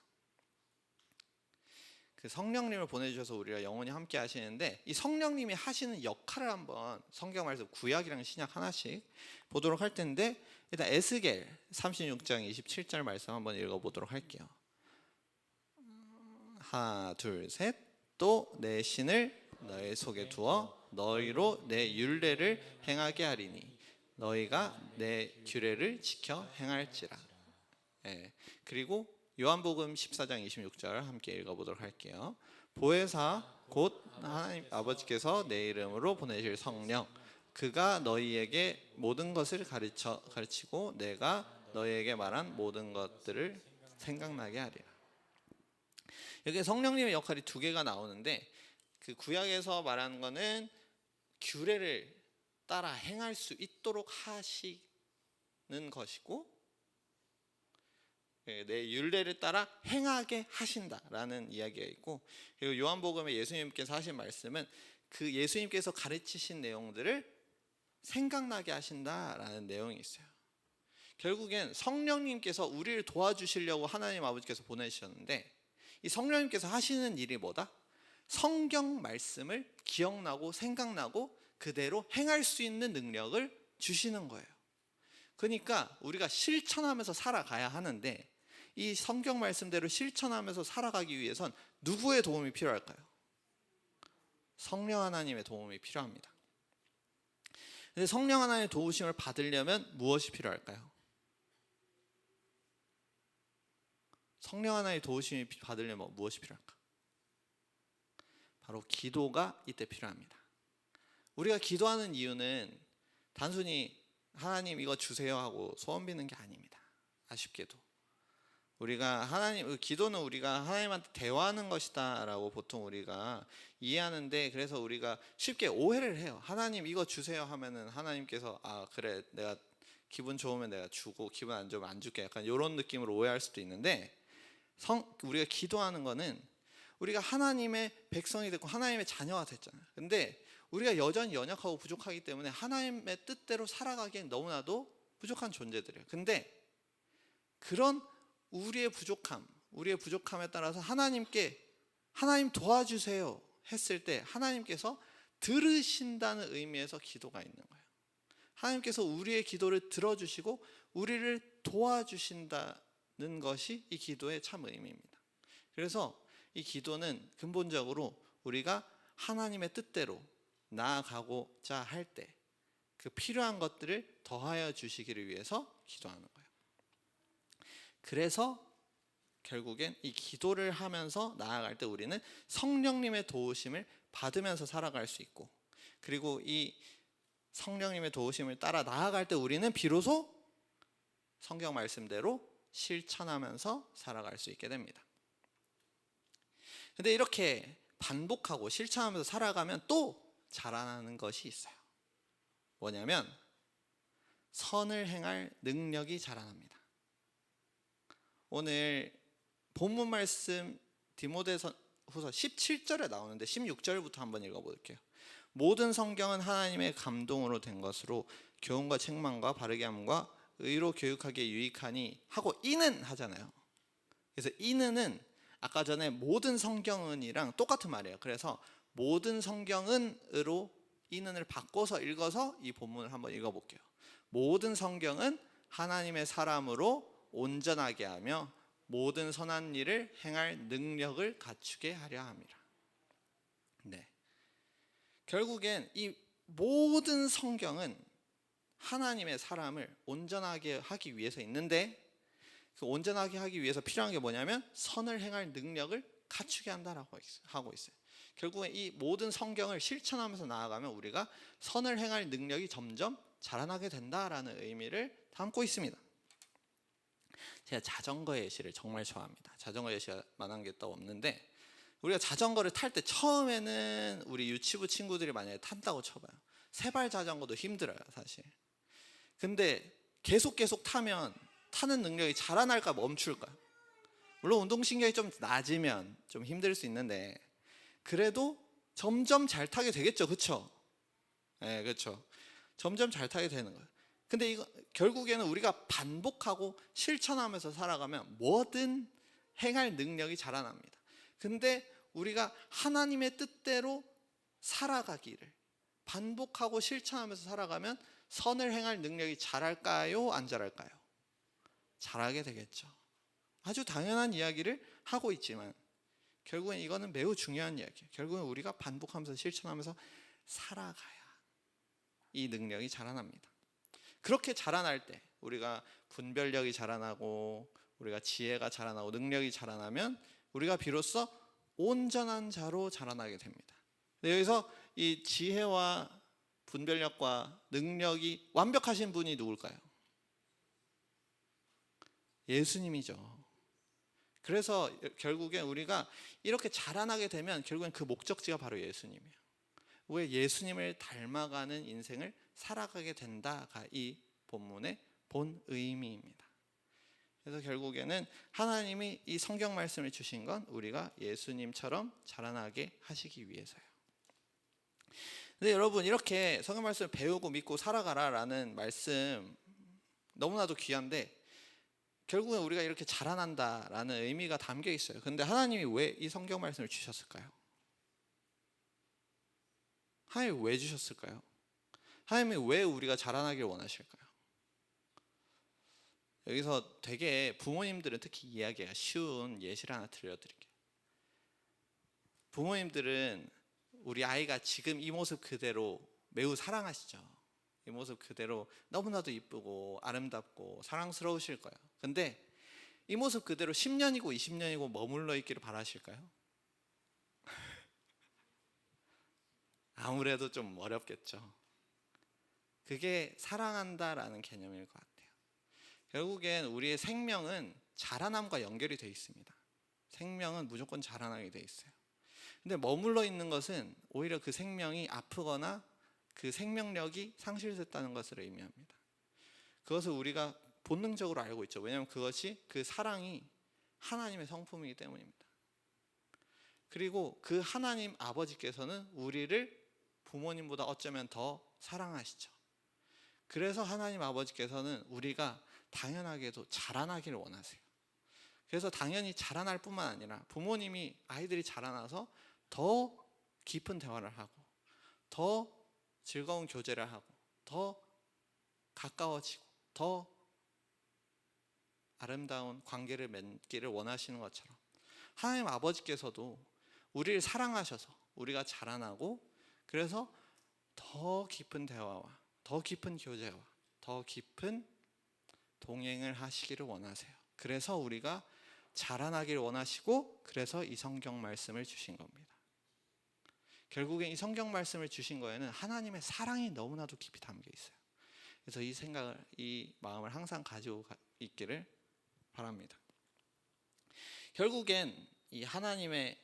S1: 그 성령님을 보내주셔서 우리가 영원히 함께 하시는데 이 성령님이 하시는 역할을 한번 성경 말씀 구약이랑 신약 하나씩 보도록 할 텐데 일단 에스겔 36장 27절 말씀 한번 읽어보도록 할게요. 하나 둘 셋. 또 내 신을 너희 속에 두어 너희로 내 율례를 행하게 하리니 너희가 내 규례를 지켜 행할지라. 그리고 요한복음 14장 26절 함께 읽어보도록 할게요. 보혜사 곧 하나님 아버지께서 내 이름으로 보내실 성령 그가 너희에게 모든 것을 가르치고 내가 너희에게 말한 모든 것들을 생각나게 하리라. 여기 성령님의 역할이 두 개가 나오는데 그 구약에서 말하는 거는 규례를 따라 행할 수 있도록 하시는 것이고 내 율례를 따라 행하게 하신다라는 이야기가 있고 그리고 요한복음에 예수님께서 하신 말씀은 그 예수님께서 가르치신 내용들을 생각나게 하신다라는 내용이 있어요. 결국엔 성령님께서 우리를 도와주시려고 하나님 아버지께서 보내주셨는데 이 성령님께서 하시는 일이 뭐다? 성경 말씀을 기억나고 생각나고 그대로 행할 수 있는 능력을 주시는 거예요. 그러니까 우리가 실천하면서 살아가야 하는데 이 성경 말씀대로 실천하면서 살아가기 위해선 누구의 도움이 필요할까요? 성령 하나님의 도움이 필요합니다. 근데 성령 하나님의 도우심을 받으려면 무엇이 필요할까요? 성령 하나님의 도우심이 받으려면 무엇이 필요할까? 바로 기도가 이때 필요합니다. 우리가 기도하는 이유는 단순히 하나님 이거 주세요 하고 소원 비는 게 아닙니다. 아쉽게도 우리가 기도는 우리가 하나님한테 대화하는 것이다 라고 보통 우리가 이해하는데, 그래서 우리가 쉽게 오해를 해요. 하나님 이거 주세요 하면은 하나님께서 그래 내가 기분 좋으면 내가 주고 기분 안 좋으면 안 줄게, 약간 이런 느낌으로 오해할 수도 있는데, 우리가 기도하는 거는 우리가 하나님의 백성이 됐고 하나님의 자녀가 됐잖아요. 근데 우리가 여전히 연약하고 부족하기 때문에 하나님의 뜻대로 살아가기엔 너무나도 부족한 존재들이에요. 근데 그런 우리의 부족함에 따라서 하나님 도와주세요 했을 때 하나님께서 들으신다는 의미에서 기도가 있는 거예요. 하나님께서 우리의 기도를 들어주시고 우리를 도와주신다는 것이 이 기도의 참 의미입니다. 그래서 이 기도는 근본적으로 우리가 하나님의 뜻대로 나아가고자 할 때 그 필요한 것들을 더하여 주시기를 위해서 기도하는 거예요. 그래서 결국엔 이 기도를 하면서 나아갈 때 우리는 성령님의 도우심을 받으면서 살아갈 수 있고, 그리고 이 성령님의 도우심을 따라 나아갈 때 우리는 비로소 성경 말씀대로 실천하면서 살아갈 수 있게 됩니다. 근데 이렇게 반복하고 실천하면서 살아가면 또 자라나는 것이 있어요. 뭐냐면 선을 행할 능력이 자라납니다. 오늘 본문 말씀 디모데후서 17절에 나오는데 16절부터 한번 읽어볼게요. 모든 성경은 하나님의 감동으로 된 것으로 교훈과 책망과 바르게 함과 의로 교육하기에 유익하니 하고 이는 하잖아요. 그래서 이는은 아까 전에 모든 성경은이랑 똑같은 말이에요. 그래서 모든 성경은으로 이는을 바꿔서 읽어서 이 본문을 한번 읽어볼게요. 모든 성경은 하나님의 사람으로 온전하게 하며 모든 선한 일을 행할 능력을 갖추게 하려 함이라. 네. 결국엔 이 모든 성경은 하나님의 사람을 온전하게 하기 위해서 있는데, 그 온전하게 하기 위해서 필요한 게 뭐냐면 선을 행할 능력을 갖추게 한다라고 하고 있어요. 결국엔 이 모든 성경을 실천하면서 나아가면 우리가 선을 행할 능력이 점점 자라나게 된다라는 의미를 담고 있습니다. 제가 자전거 예시를 정말 좋아합니다. 자전거 예시가 만한 게 또 없는데, 우리가 자전거를 탈 때 처음에는 우리 유치부 친구들이 만약에 탄다고 쳐봐요. 세발 자전거도 힘들어요 사실. 근데 계속 타면 타는 능력이 자라날까 멈출까요? 물론 운동신경이 좀 낮으면 좀 힘들 수 있는데 그래도 점점 잘 타게 되겠죠. 그렇죠? 네, 그렇죠. 점점 잘 타게 되는 거예요. 근데 이거 결국에는 우리가 반복하고 실천하면서 살아가면 뭐든 행할 능력이 자라납니다. 근데 우리가 하나님의 뜻대로 살아가기를 반복하고 실천하면서 살아가면 선을 행할 능력이 자랄까요? 안 자랄까요? 자라게 되겠죠. 아주 당연한 이야기를 하고 있지만 결국엔 이거는 매우 중요한 이야기예요. 결국엔 우리가 반복하면서 실천하면서 살아가야 이 능력이 자라납니다. 그렇게 자라날 때 우리가 분별력이 자라나고 우리가 지혜가 자라나고 능력이 자라나면 우리가 비로소 온전한 자로 자라나게 됩니다. 여기서 이 지혜와 분별력과 능력이 완벽하신 분이 누굴까요? 예수님이죠. 그래서 결국엔 우리가 이렇게 자라나게 되면 결국엔 그 목적지가 바로 예수님이에요. 왜 예수님을 닮아가는 인생을 살아가게 된다가 이 본문의 본 의미입니다. 그래서 결국에는 하나님이 이 성경 말씀을 주신 건 우리가 예수님처럼 자라나게 하시기 위해서요. 근데 여러분, 이렇게 성경 말씀을 배우고 믿고 살아가라라는 말씀 너무나도 귀한데 결국엔 우리가 이렇게 자라난다라는 의미가 담겨 있어요. 근데 하나님이 왜 이 성경 말씀을 주셨을까요? 하나님이 왜 주셨을까요? 하나님이 왜 우리가 자라나길 원하실까요? 여기서 되게 부모님들은 특히 이해하기가 쉬운 예시를 하나 들려드릴게요. 부모님들은 우리 아이가 지금 이 모습 그대로 매우 사랑하시죠. 이 모습 그대로 너무나도 이쁘고 아름답고 사랑스러우실 거예요. 근데 이 모습 그대로 10년이고 20년이고 머물러 있기를 바라실까요? 아무래도 좀 어렵겠죠. 그게 사랑한다라는 개념일 것 같아요. 결국엔 우리의 생명은 자라남과 연결이 되어 있습니다. 생명은 무조건 자라나게 되어 있어요. 근데 머물러 있는 것은 오히려 그 생명이 아프거나 그 생명력이 상실됐다는 것을 의미합니다. 그것을 우리가 본능적으로 알고 있죠. 왜냐하면 그것이 그 사랑이 하나님의 성품이기 때문입니다. 그리고 그 하나님 아버지께서는 우리를 부모님보다 어쩌면 더 사랑하시죠. 그래서 하나님 아버지께서는 우리가 당연하게도 자라나기를 원하세요. 그래서 당연히 자라날 뿐만 아니라 부모님이 아이들이 자라나서 더 깊은 대화를 하고 더 즐거운 교제를 하고 더 가까워지고 더 아름다운 관계를 맺기를 원하시는 것처럼 하나님 아버지께서도 우리를 사랑하셔서 우리가 자라나고 그래서 더 깊은 대화와 더 깊은 교제와 더 깊은 동행을 하시기를 원하세요. 그래서 우리가 자라나기를 원하시고 그래서 이 성경 말씀을 주신 겁니다. 결국엔 이 성경 말씀을 주신 거에는 하나님의 사랑이 너무나도 깊이 담겨 있어요. 그래서 이 생각을, 이 마음을 항상 가지고 있기를 바랍니다. 결국엔 이 하나님의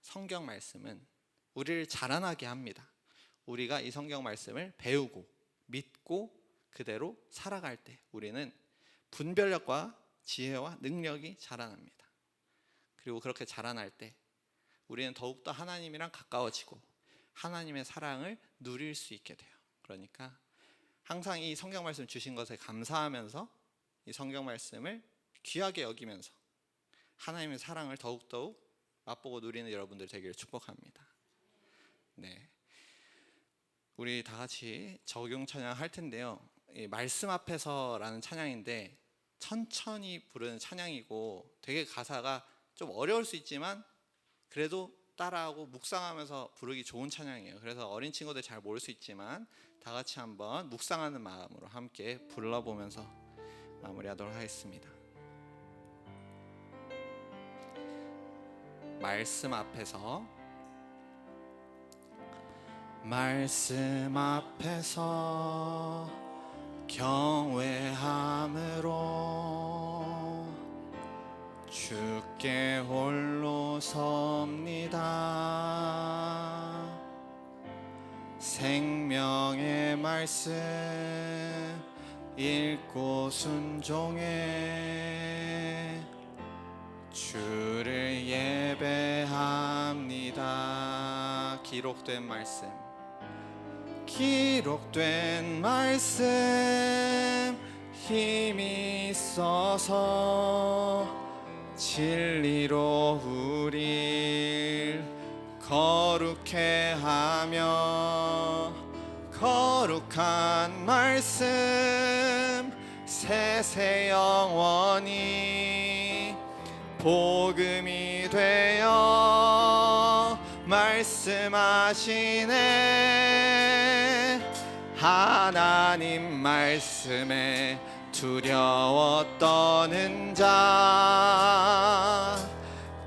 S1: 성경 말씀은 우리를 자라나게 합니다. 우리가 이 성경 말씀을 배우고 믿고 그대로 살아갈 때 우리는 분별력과 지혜와 능력이 자라납니다. 그리고 그렇게 자라날 때 우리는 더욱더 하나님이랑 가까워지고 하나님의 사랑을 누릴 수 있게 돼요. 그러니까 항상 이 성경 말씀 주신 것에 감사하면서 이 성경 말씀을 귀하게 여기면서 하나님의 사랑을 더욱더욱 맛보고 누리는 여러분들 되기를 축복합니다. 네, 우리 다 같이 적용 찬양 할 텐데요. 이 말씀 앞에서라는 찬양인데 천천히 부르는 찬양이고 되게 가사가 좀 어려울 수 있지만 그래도 따라하고 묵상하면서 부르기 좋은 찬양이에요. 그래서 어린 친구들 잘 모를 수 있지만 다 같이 한번 묵상하는 마음으로 함께 불러보면서 마무리하도록 하겠습니다. 말씀 앞에서 말씀 앞에서 경외함으로 주께 홀로 섭니다. 생명의 말씀 읽고 순종해 주를 예배합니다. 기록된 말씀, 기록된 말씀 힘이 있어서 진리로 우릴 거룩해 하며 거룩한 말씀 세세 영원히 복음이 되어 말씀하시네. 하나님 말씀에 두려워 떠는 자,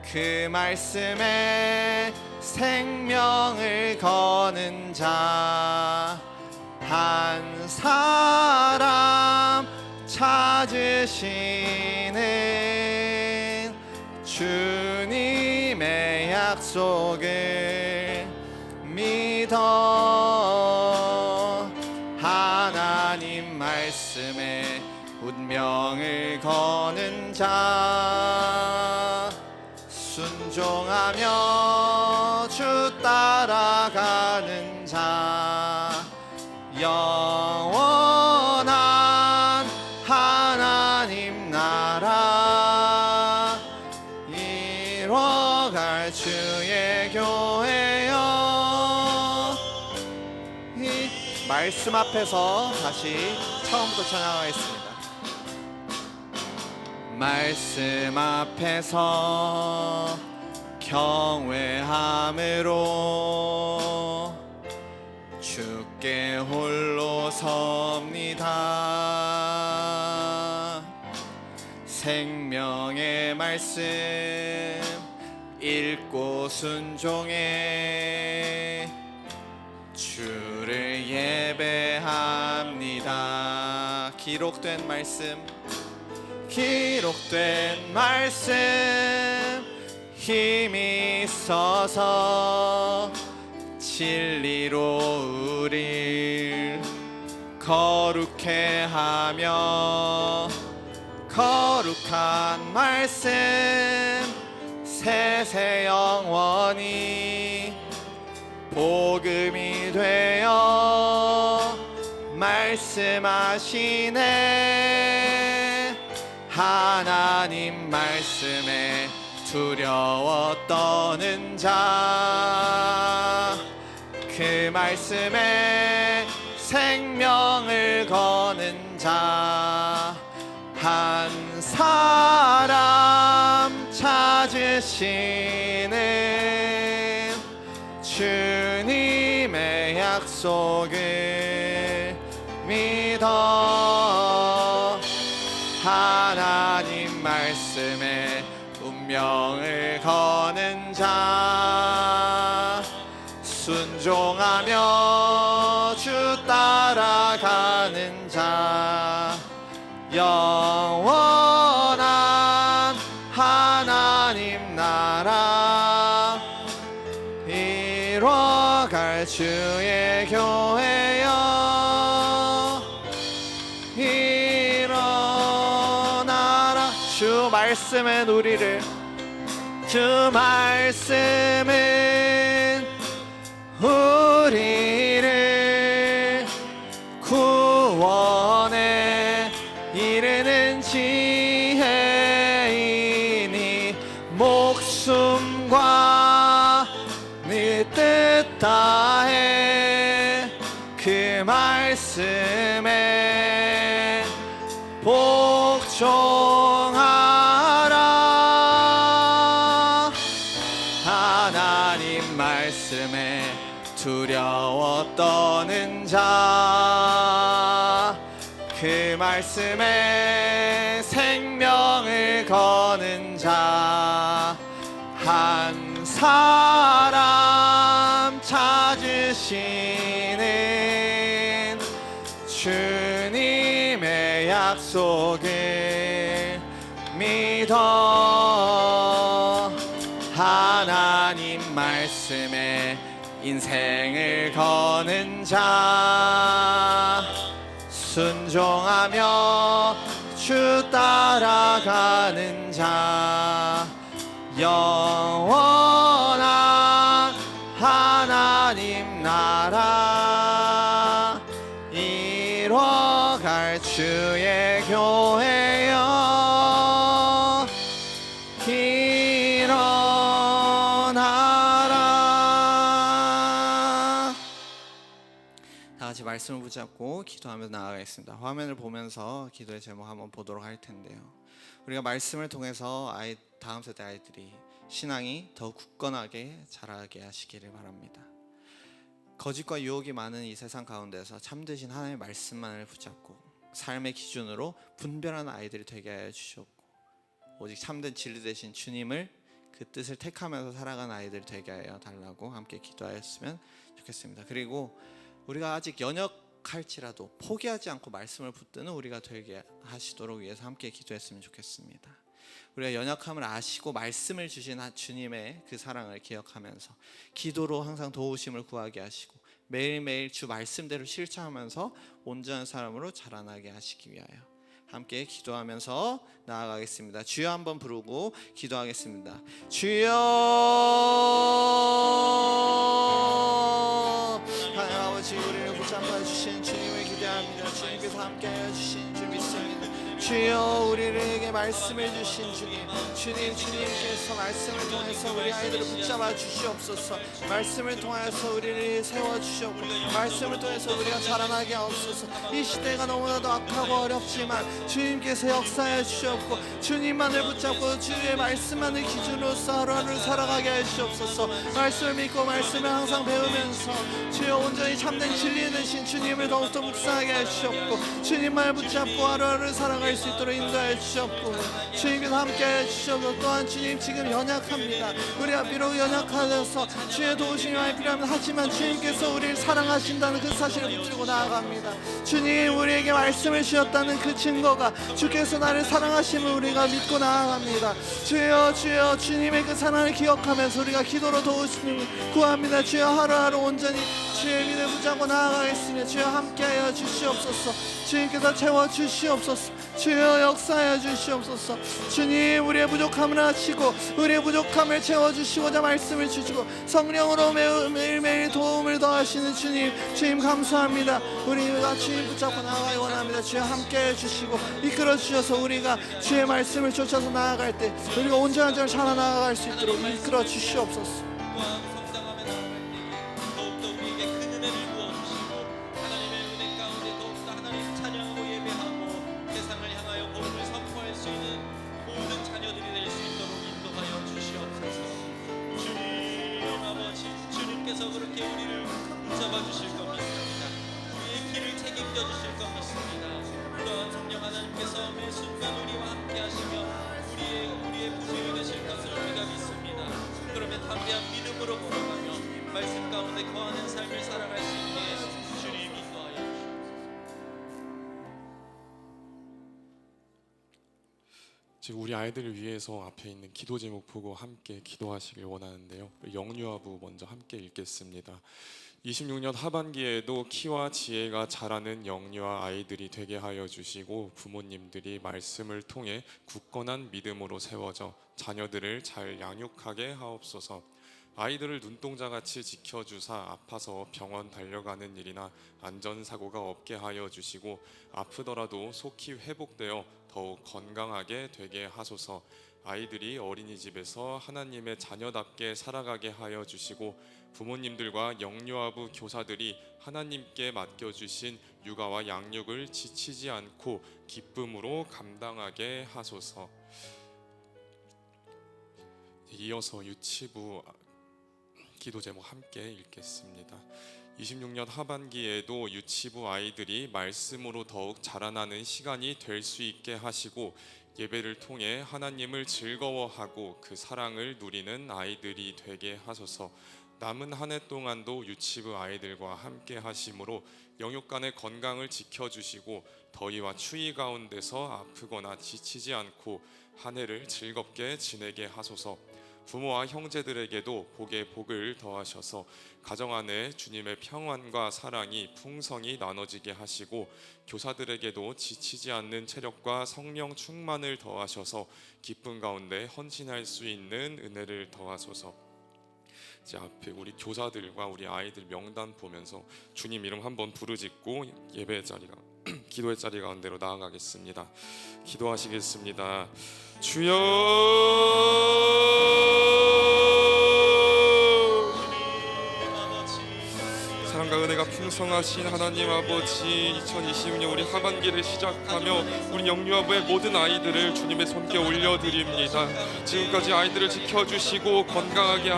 S1: 그 말씀에 생명을 거는 자, 한 사람 찾으시는 주님의 약속을 믿어 하나님 말씀에 운명을 거는 자, 순종하며 주 따라가는 자, 영원한 하나님 나라 이뤄갈 주의 교회여. 이 말씀 앞에서 다시 처음부터 찬양하겠습니다. 말씀 앞에서 경외함으로 주께 홀로 섭니다. 생명의 말씀 읽고 순종해 주를 예배합니다. 기록된 말씀 힘이 있어서 진리로 우릴 거룩해 하며 거룩한 말씀 세세 영원히 복음이 되어 말씀하시네. 하나님 말씀에 두려워 떠는 자, 그 말씀에 생명을 거는 자, 한 사람 찾으시는 주님의 약속을 믿어 하나님 말씀에 운명을 거는 자, 순종하며 주 따라가는 자, 영원한 하나님 나라 이뤄갈 주의 교회여 일어나라. 주 말씀은 우리를, 주 말씀은 우리를 구원에 이르는 지혜이니 목숨과 네 뜻 다해 그 말씀에 복종하라. 하나님 말씀에 두려워 떠는 자, 그 말씀에 생명을 거는 자, 한 사람 찾으시는 주님의 약속을 믿어 하나님 말씀에 인생을 거는 자, 순종하며 주 따라가는 자, 영원한 하나님 나라 이뤄갈 주의 교회여 일어나라. 다 같이 말씀을 붙잡고 기도하면서 나아가겠습니다. 화면을 보면서 기도의 제목 한번 보도록 할 텐데요, 우리가 말씀을 통해서 다음 세대 아이들이 신앙이 더 굳건하게 자라게 하시기를 바랍니다. 거짓과 유혹이 많은 이 세상 가운데서 참되신 하나님의 말씀만을 붙잡고 삶의 기준으로 분별하는 아이들이 되게 하여 주셨고, 오직 참된 진리 되신 주님을 그 뜻을 택하면서 살아가는 아이들이 되게 하여 달라고 함께 기도하였으면 좋겠습니다. 그리고 우리가 아직 연약할지라도 포기하지 않고 말씀을 붙드는 우리가 되게 하시도록 위해서 함께 기도했으면 좋겠습니다. 우리가 연약함을 아시고 말씀을 주신 주님의 그 사랑을 기억하면서 기도로 항상 도우심을 구하게 하시고 매일매일 주 말씀대로 실천하면서 온전한 사람으로 자라나게 하시기 위하여 함께 기도하면서 나아가겠습니다. 주여 한번 부르고 기도하겠습니다. 주여, 하나님 아버지, 우리를 붙잡아 주신 주님을 기대합니다. 주님께서 함께하여 주신 주 믿습니다. 주여, 우리에게 말씀을 주신 주님께서 말씀을 통해서 우리 아이들을 붙잡아 주시옵소서. 말씀을 통해서 우리를 세워주시옵고 말씀을 통해서 우리가 자라나게 하옵소서. 이 시대가 너무나도 악하고 어렵지만 주님께서 역사해 주시옵고 주님만을 붙잡고 주의 말씀만을 기준으로서 하루하루 살아가게 하시옵소서. 말씀을 믿고 말씀을 항상 배우면서 주여 온전히 참된 진리 되신 주님을 더욱더 묵상하게 하시옵고 주님만을 붙잡고 하루하루 살아갈 갈 수 있도록 인도하여 주시옵고 주님께서 함께하여 주시옵고 또한 주님 지금 연약합니다. 우리가 비록 연약하여서 주의 도우심이 많이 필요합니다. 하지만 주님께서 우리를 사랑하신다는 그 사실을 붙들고 나아갑니다. 주님 우리에게 말씀을 주셨다는 그 증거가 주께서 나를 사랑하심을 우리가 믿고 나아갑니다. 주여 주여 주님의 그 사랑을 기억하면서 우리가 기도로 도우심을 구합니다. 주여 하루하루 온전히 주의 믿음을 붙잡고 나아가겠습니다. 주여 함께하여 주시옵소서. 주님께서 채워주시옵소서. 주여 역사하여 주시옵소서. 주님 우리의 부족함을 아시고 우리의 부족함을 채워주시고자 말씀을 주시고 성령으로 매일매일 도움을 더하시는 주님 감사합니다. 우리가 주님 붙잡고 나아가기 원합니다. 주여 함께해 주시고 이끌어 주셔서 우리가 주의 말씀을 쫓아서 나아갈 때 우리가 온전한 점을 살아 나아갈 수 있도록 이끌어 주시옵소서.
S2: 그렇게 우리를 붙잡아 주실 것 믿습니다. 우리의 길을 책임져 주실 것 믿습니다. 또한 성령 하나님께서 매 순간 우리와 함께 하시며 우리의 보좌에 계실 것을 우리가 믿습니다. 그러면 담대한 믿음으로 걸어가며 말씀 가운데 거하는 삶을 살아갈 수 있게 주님 인도하여 주시옵소서.
S3: 지금 우리 아이들을 위해서 앞에 있는 기도 제목 보고 함께 기도하시길 원하는데요. 영유아부 먼저 함께 읽겠습니다. 26년 하반기에도 키와 지혜가 자라는 영유아 아이들이 되게 하여 주시고 부모님들이 말씀을 통해 굳건한 믿음으로 세워져 자녀들을 잘 양육하게 하옵소서. 아이들을 눈동자같이 지켜주사 아파서 병원 달려가는 일이나 안전사고가 없게 하여 주시고 아프더라도 속히 회복되어 더욱 건강하게 되게 하소서. 아이들이 어린이집에서 하나님의 자녀답게 살아가게 하여 주시고 부모님들과 영유아부 교사들이 하나님께 맡겨주신 육아와 양육을 지치지 않고 기쁨으로 감당하게 하소서. 이어서 유치부 기도 제목 함께 읽겠습니다. 26년 하반기에도 유치부 아이들이 말씀으로 더욱 자라나는 시간이 될 수 있게 하시고 예배를 통해 하나님을 즐거워하고 그 사랑을 누리는 아이들이 되게 하소서. 남은 한 해 동안도 유치부 아이들과 함께 하심으로 영육간의 건강을 지켜주시고 더위와 추위 가운데서 아프거나 지치지 않고 한 해를 즐겁게 지내게 하소서. 부모와 형제들에게도 복에 복을 더하셔서 가정 안에 주님의 평안과 사랑이 풍성히 나눠지게 하시고 교사들에게도 지치지 않는 체력과 성령 충만을 더하셔서 기쁨 가운데 헌신할 수 있는 은혜를 더하소서. 이제 앞에 우리 교사들과 우리 아이들 명단 보면서 주님 이름 한번 부르짖고 예배의 자리가 기도의 자리 가운데로 나아가겠습니다. 기도하시겠습니다. 주여 사랑과 은혜가 풍성하신 하나님 아버지, 2026년 우리 하반기를 시작하며 우리 영유아부의 모든 아이들을 주님의 손께 올려드립니다. 지금까지 아이들을 지켜주시고 건강하게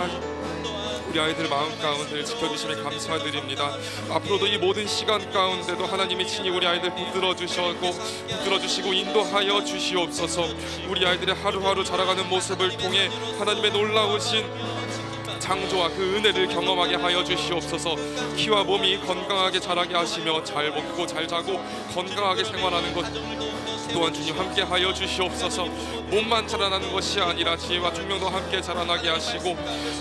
S3: 우리 아이들 마음 가운데 지켜주심에 감사드립니다. 앞으로도 이 모든 시간 가운데도 하나님이 친히 우리 아이들 붙들어 주시고 인도하여 주시옵소서. 우리 아이들의 하루하루 자라가는 모습을 통해 하나님의 놀라우신 창조와 그 은혜를 경험하게 하여 주시옵소서. 키와 몸이 건강하게 자라게 하시며 잘 먹고 잘 자고 건강하게 생활하는 것 또한 주님 함께 하여 주시옵소서. 몸만 자라나는 것이 아니라 지혜와 총명도 함께 자라나게 하시고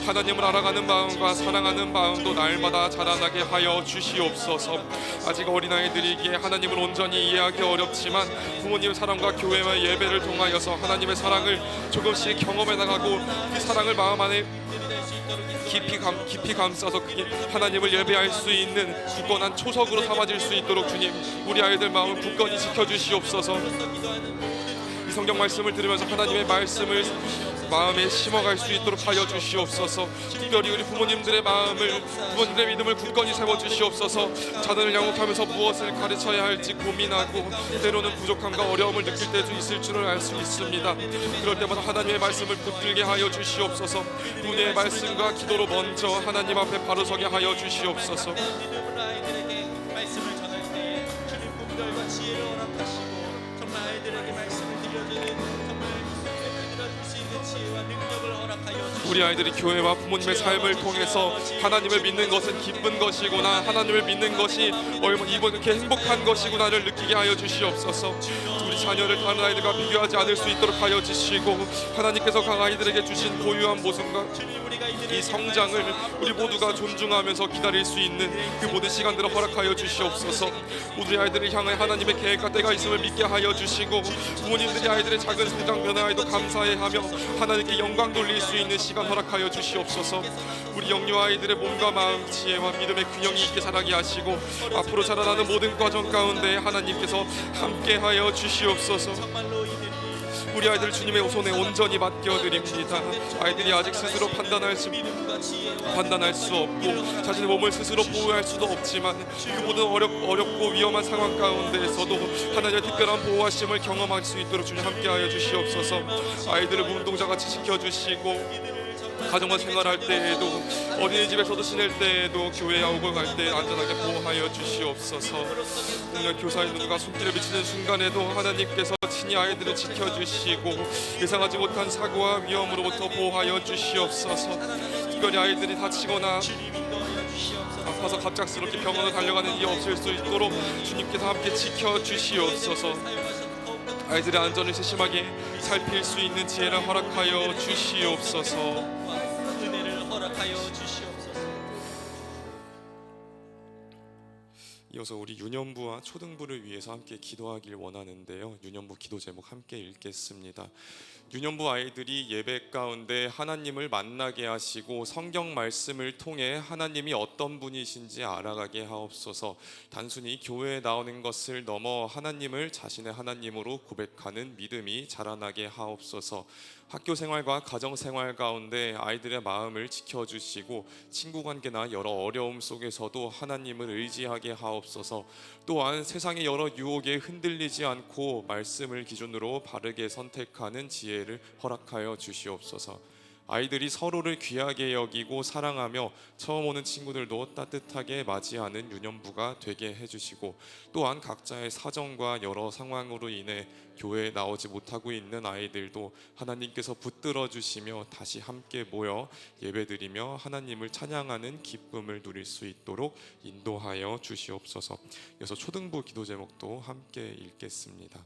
S3: 하나님을 알아가는 마음과 사랑하는 마음도 날마다 자라나게 하여 주시옵소서. 아직 어린아이들이기에 하나님을 온전히 이해하기 어렵지만 부모님의 사랑과 교회와 예배를 통하여서 하나님의 사랑을 조금씩 경험해 나가고 그 사랑을 마음 안에 깊이 감싸서 하나님을 예배할 수 있는 굳건한 초석으로 삼아질 수 있도록 주님 우리 아이들 마음을 굳건히 지켜주시옵소서. 이 성경 말씀을 들으면서 하나님의 말씀을 마음에 심어갈 수 있도록 하여 주시옵소서. 특별히 우리 부모님들의 부모님들의 믿음을 굳건히 세워주시옵소서. 자녀를 양육하면서 무엇을 가르쳐야 할지 고민하고 때로는 부족함과 어려움을 느낄 때도 있을 줄을 알 수 있습니다. 그럴 때마다 하나님의 말씀을 붙들게 하여 주시옵소서. 은혜의 말씀과 기도로 먼저 하나님 앞에 바로 서게 하여 주시옵소서.
S2: 말씀을 전할 때에 주님 분별과 지혜를 허락하시고 정말 아이들에게 말씀을 들려주는 정말 들어줄 수 있는 지혜와 능력을 허락하여 주시옵소서.
S3: 우리 아이들이 교회와 부모님의 삶을 통해서 하나님을 믿는 것은 기쁜 것이구나, 하나님을 믿는 것이 이렇게 행복한 것이구나를 느끼게 하여 주시옵소서. 우리 자녀를 다른 아이들과 비교하지 않을 수 있도록 하여 주시고, 하나님께서 각 아이들에게 주신 고유한 모습과 이 성장을 우리 모두가 존중하면서 기다릴 수 있는 그 모든 시간들을 허락하여 주시옵소서. 우리 아이들을 향해 하나님의 계획과 때가 있음을 믿게 하여 주시고, 부모님들이 아이들의 작은 성장 변화에도 감사해하며 하나님께 영광 돌릴 수 있는 시간 허락하여 주시옵소서. 우리 영유 아이들의 몸과 마음, 지혜와 믿음의 균형이 있게 자라게 하시고, 앞으로 자라나는 모든 과정 가운데 하나님께서 함께하여 주시옵소서.
S2: 정말로
S3: 우리 아이들 주님의 손에 온전히 맡겨드립니다. 아이들이 아직 스스로 판단할 수 없고 자신의 몸을 스스로 보호할 수도 없지만, 그 모든 어렵고 위험한 상황 가운데에서도 하나님의 특별한 보호하심을 경험할 수 있도록 주님 함께하여 주시옵소서. 아이들을 문동자같이 지켜주시고, 가정과 생활할 때에도, 어린이집에서도 지낼 때에도, 교회에 오고 갈 때 안전하게 보호하여 주시옵소서. 오늘 교사의 눈과 손길을 비치는 순간에도 하나님께서 친히 아이들을 지켜주시고 예상하지 못한 사고와 위험으로부터 보호하여 주시옵소서. 특별히 아이들이 다치거나 아파서 갑작스럽게 병원을 달려가는 일이 없을 수 있도록 주님께서 함께 지켜주시옵소서. 아이들의 안전을 세심하게 살필 수 있는 지혜를 허락하여 주시옵소서.
S2: 은혜를 허락하여 주시옵소서.
S3: 이어서 우리 유년부와 초등부를 위해서 함께 기도하길 원하는데요. 유년부 기도 제목 함께 읽겠습니다. 유년부 아이들이 예배 가운데 하나님을 만나게 하시고 성경 말씀을 통해 하나님이 어떤 분이신지 알아가게 하옵소서. 단순히 교회에 나오는 것을 넘어 하나님을 자신의 하나님으로 고백하는 믿음이 자라나게 하옵소서. 학교 생활과 가정 생활 가운데 아이들의 마음을 지켜주시고, 친구 관계나 여러 어려움 속에서도 하나님을 의지하게 하옵소서. 또한 세상의 여러 유혹에 흔들리지 않고 말씀을 기준으로 바르게 선택하는 지혜를 허락하여 주시옵소서. 아이들이 서로를 귀하게 여기고 사랑하며 처음 오는 친구들도 따뜻하게 맞이하는 유년부가 되게 해주시고, 또한 각자의 사정과 여러 상황으로 인해 교회에 나오지 못하고 있는 아이들도 하나님께서 붙들어 주시며 다시 함께 모여 예배드리며 하나님을 찬양하는 기쁨을 누릴 수 있도록 인도하여 주시옵소서. 이어서 초등부 기도 제목도 함께 읽겠습니다.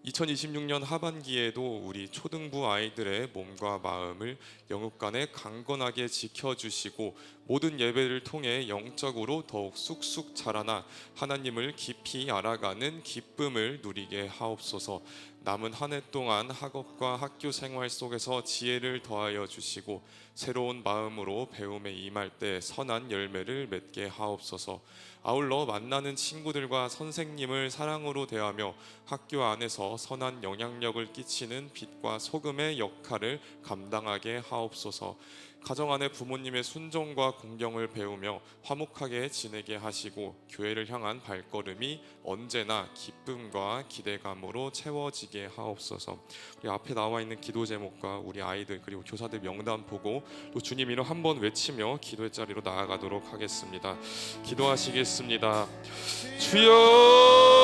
S3: 2026년 하반기에도 우리 초등부 아이들의 몸과 마음을 영육간에 강건하게 지켜주시고, 모든 예배를 통해 영적으로 더욱 쑥쑥 자라나 하나님을 깊이 알아가는 기쁨을 누리게 하옵소서. 남은 한 해 동안 학업과 학교 생활 속에서 지혜를 더하여 주시고, 새로운 마음으로 배움에 임할 때 선한 열매를 맺게 하옵소서. 아울러 만나는 친구들과 선생님을 사랑으로 대하며 학교 안에서 선한 영향력을 끼치는 빛과 소금의 역할을 감당하게 하옵소서. 가정 안에 부모님의 순종과 공경을 배우며 화목하게 지내게 하시고, 교회를 향한 발걸음이 언제나 기쁨과 기대감으로 채워지게 하옵소서. 우리 앞에 나와 있는 기도 제목과 우리 아이들 그리고 교사들 명단 보고 또 주님 이름 한번 외치며 기도의 자리로 나아가도록 하겠습니다. 기도하시겠습니다. 주여,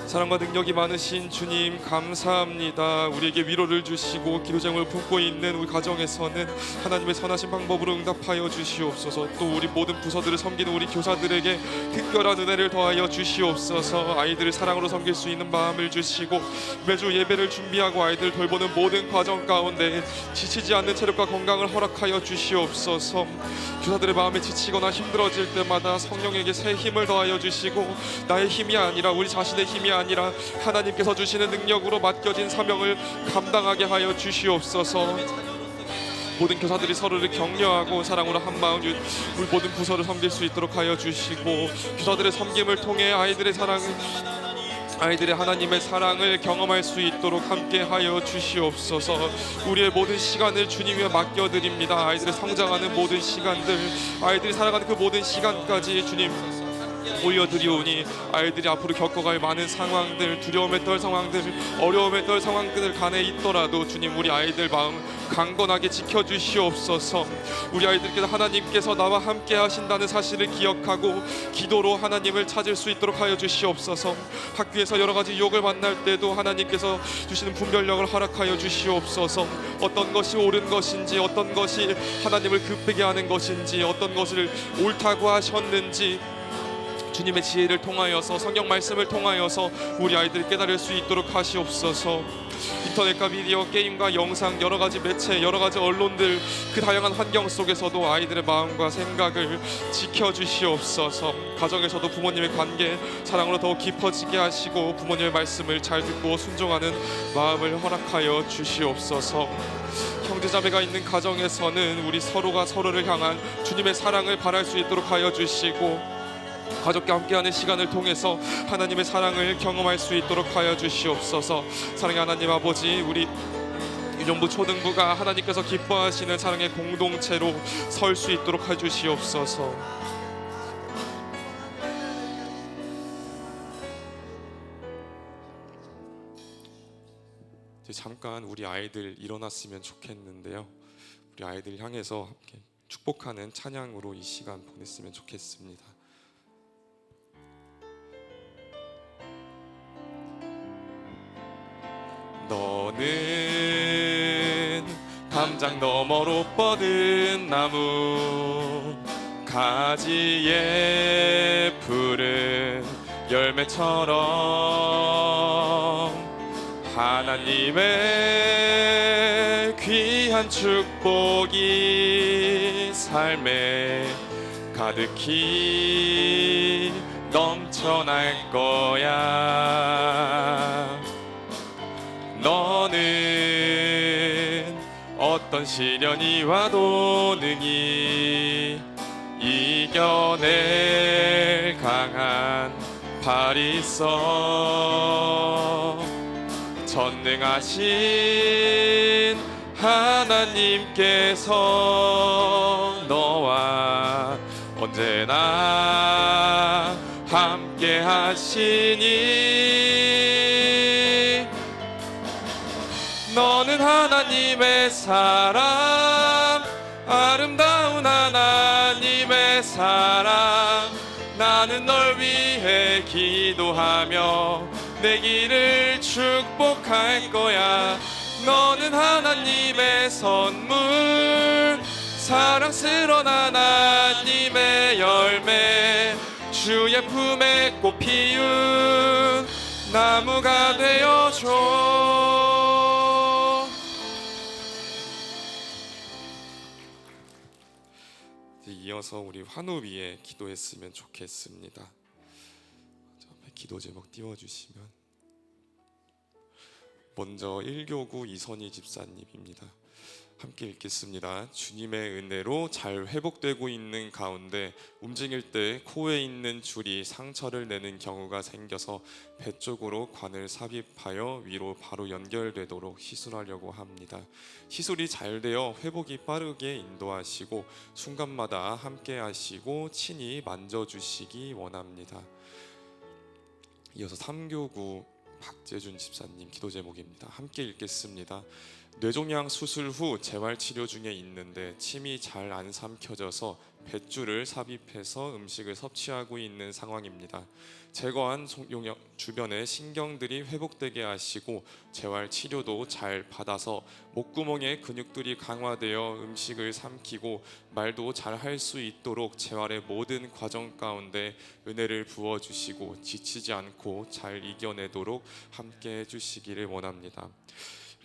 S3: 사랑과 능력이 많으신 주님 감사합니다. 우리에게 위로를 주시고 기도 제목을 품고 있는 우리 가정에서는 하나님의 선하신 방법으로 응답하여 주시옵소서. 또 우리 모든 부서들을 섬기는 우리 교사들에게 특별한 은혜를 더하여 주시옵소서. 아이들을 사랑으로 섬길 수 있는 마음을 주시고, 매주 예배를 준비하고 아이들을 돌보는 모든 과정 가운데 지치지 않는 체력과 건강을 허락하여 주시옵소서. 교사들의 마음에 지치거나 힘들어질 때마다 성령에게 새 힘을 더하여 주시고, 나의 힘이 아니라 우리 자신의 힘이 아니라 하나님께서 주시는 능력으로 맡겨진 사명을 감당하게 하여 주시옵소서. 모든 교사들이 서로를 격려하고 사랑으로 한마음 우리 모든 부서를 섬길 수 있도록 하여 주시고, 교사들의 섬김을 통해 아이들의 하나님의 사랑을 경험할 수 있도록 함께 하여 주시옵소서. 우리의 모든 시간을 주님께 맡겨드립니다. 아이들의 성장하는 모든 시간들, 아이들이 살아가는 그 모든 시간까지 주님 올려드리오니 아이들이 앞으로 겪어갈 많은 상황들, 두려움에 떨 상황들, 어려움에 떨 상황들 간에 있더라도 주님, 우리 아이들 마음 강건하게 지켜주시옵소서. 우리 아이들께서 하나님께서 나와 함께 하신다는 사실을 기억하고 기도로 하나님을 찾을 수 있도록 하여 주시옵소서. 학교에서 여러 가지 유혹을 만날 때도 하나님께서 주시는 분별력을 허락하여 주시옵소서. 어떤 것이 옳은 것인지, 어떤 것이 하나님을 기쁘게 하는 것인지, 어떤 것을 옳다고 하셨는지 주님의 지혜를 통하여서, 성경 말씀을 통하여서 우리 아이들이 깨달을 수 있도록 하시옵소서. 인터넷과 미디어, 게임과 영상, 여러 가지 매체, 여러 가지 언론들, 그 다양한 환경 속에서도 아이들의 마음과 생각을 지켜주시옵소서. 가정에서도 부모님의 관계, 사랑으로 더욱 깊어지게 하시고 부모님의 말씀을 잘 듣고 순종하는 마음을 허락하여 주시옵소서. 형제자매가 있는 가정에서는 우리 서로가 서로를 향한 주님의 사랑을 바랄 수 있도록 하여 주시고, 가족과 함께하는 시간을 통해서 하나님의 사랑을 경험할 수 있도록 하여 주시옵소서. 사랑의 하나님 아버지, 우리 유년부 초등부가 하나님께서 기뻐하시는 사랑의 공동체로 설 수 있도록 해주시옵소서. 이제 잠깐 우리 아이들 일어났으면 좋겠는데요, 우리 아이들 향해서 함께 축복하는 찬양으로 이 시간 보냈으면 좋겠습니다. 너는 담장 너머로 뻗은 나무, 가지에 푸른 열매처럼 하나님의 귀한 축복이 삶에 가득히 넘쳐날 거야. 너는 어떤 시련이 와도 능히 이겨낼 강한 발이 있어. 전능하신 하나님께서 너와 언제나 함께 하시니, 너는 하나님의 사랑, 아름다운 하나님의 사랑. 나는 널 위해 기도하며 내 길을 축복할 거야. 너는 하나님의 선물, 사랑스러운 하나님의 열매, 주의 품에 꽃 피운 나무가 되어줘. 이어서 우리 환우 위에 기도했으면 좋겠습니다. 기도 제목 띄워주시면, 먼저 1교구 이선희 집사님입니다. 함께 읽겠습니다. 주님의 은혜로 잘 회복되고 있는 가운데 움직일 때 코에 있는 줄이 상처를 내는 경우가 생겨서 배 쪽으로 관을 삽입하여 위로 바로 연결되도록 시술하려고 합니다. 시술이 잘 되어 회복이 빠르게 인도하시고 순간마다 함께 하시고 친히 만져주시기 원합니다. 이어서 3교구 박재준 집사님 기도 제목입니다. 함께 읽겠습니다. 뇌종양 수술 후 재활치료 중에 있는데 침이 잘 안 삼켜져서 뱃줄을 삽입해서 음식을 섭취하고 있는 상황입니다. 제거한 주변의 신경들이 회복되게 하시고 재활치료도 잘 받아서 목구멍의 근육들이 강화되어 음식을 삼키고 말도 잘 할 수 있도록 재활의 모든 과정 가운데 은혜를 부어주시고 지치지 않고 잘 이겨내도록 함께 해주시기를 원합니다.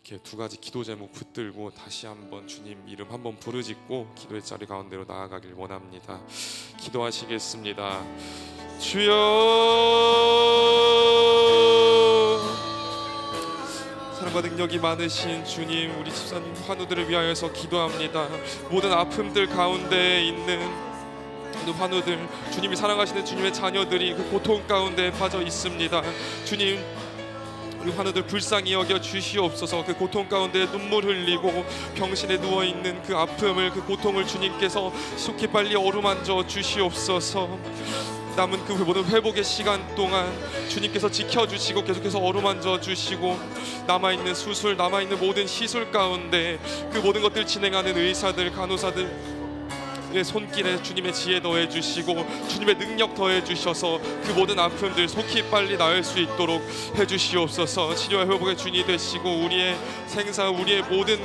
S3: 이렇게 두 가지 기도 제목 붙들고 다시 한번 주님 이름 한번 부르짖고 기도의 자리 가운데로 나아가길 원합니다. 기도하시겠습니다. 주여, 사랑과 능력이 많으신 주님, 우리 집사님 환우들을 위하여서 기도합니다. 모든 아픔들 가운데 있는 환우들, 주님이 사랑하시는 주님의 자녀들이 그 고통 가운데 빠져 있습니다. 주님, 우리 환우들 불쌍히 여겨 주시옵소서. 그 고통 가운데 눈물 흘리고 병실에 누워있는 그 아픔을, 그 고통을 주님께서 속히 빨리 어루만져 주시옵소서. 남은 그 모든 회복의 시간 동안 주님께서 지켜주시고 계속해서 어루만져 주시고, 남아있는 수술, 남아있는 모든 시술 가운데 그 모든 것들 진행하는 의사들, 간호사들 손길에 주님의 지혜 더해 주시고 주님의 능력 더해 주셔서 그 모든 아픔들 속히 빨리 나을 수 있도록 해 주시옵소서. 치료와 회복의 주인이 되시고 우리의 생사, 우리의 모든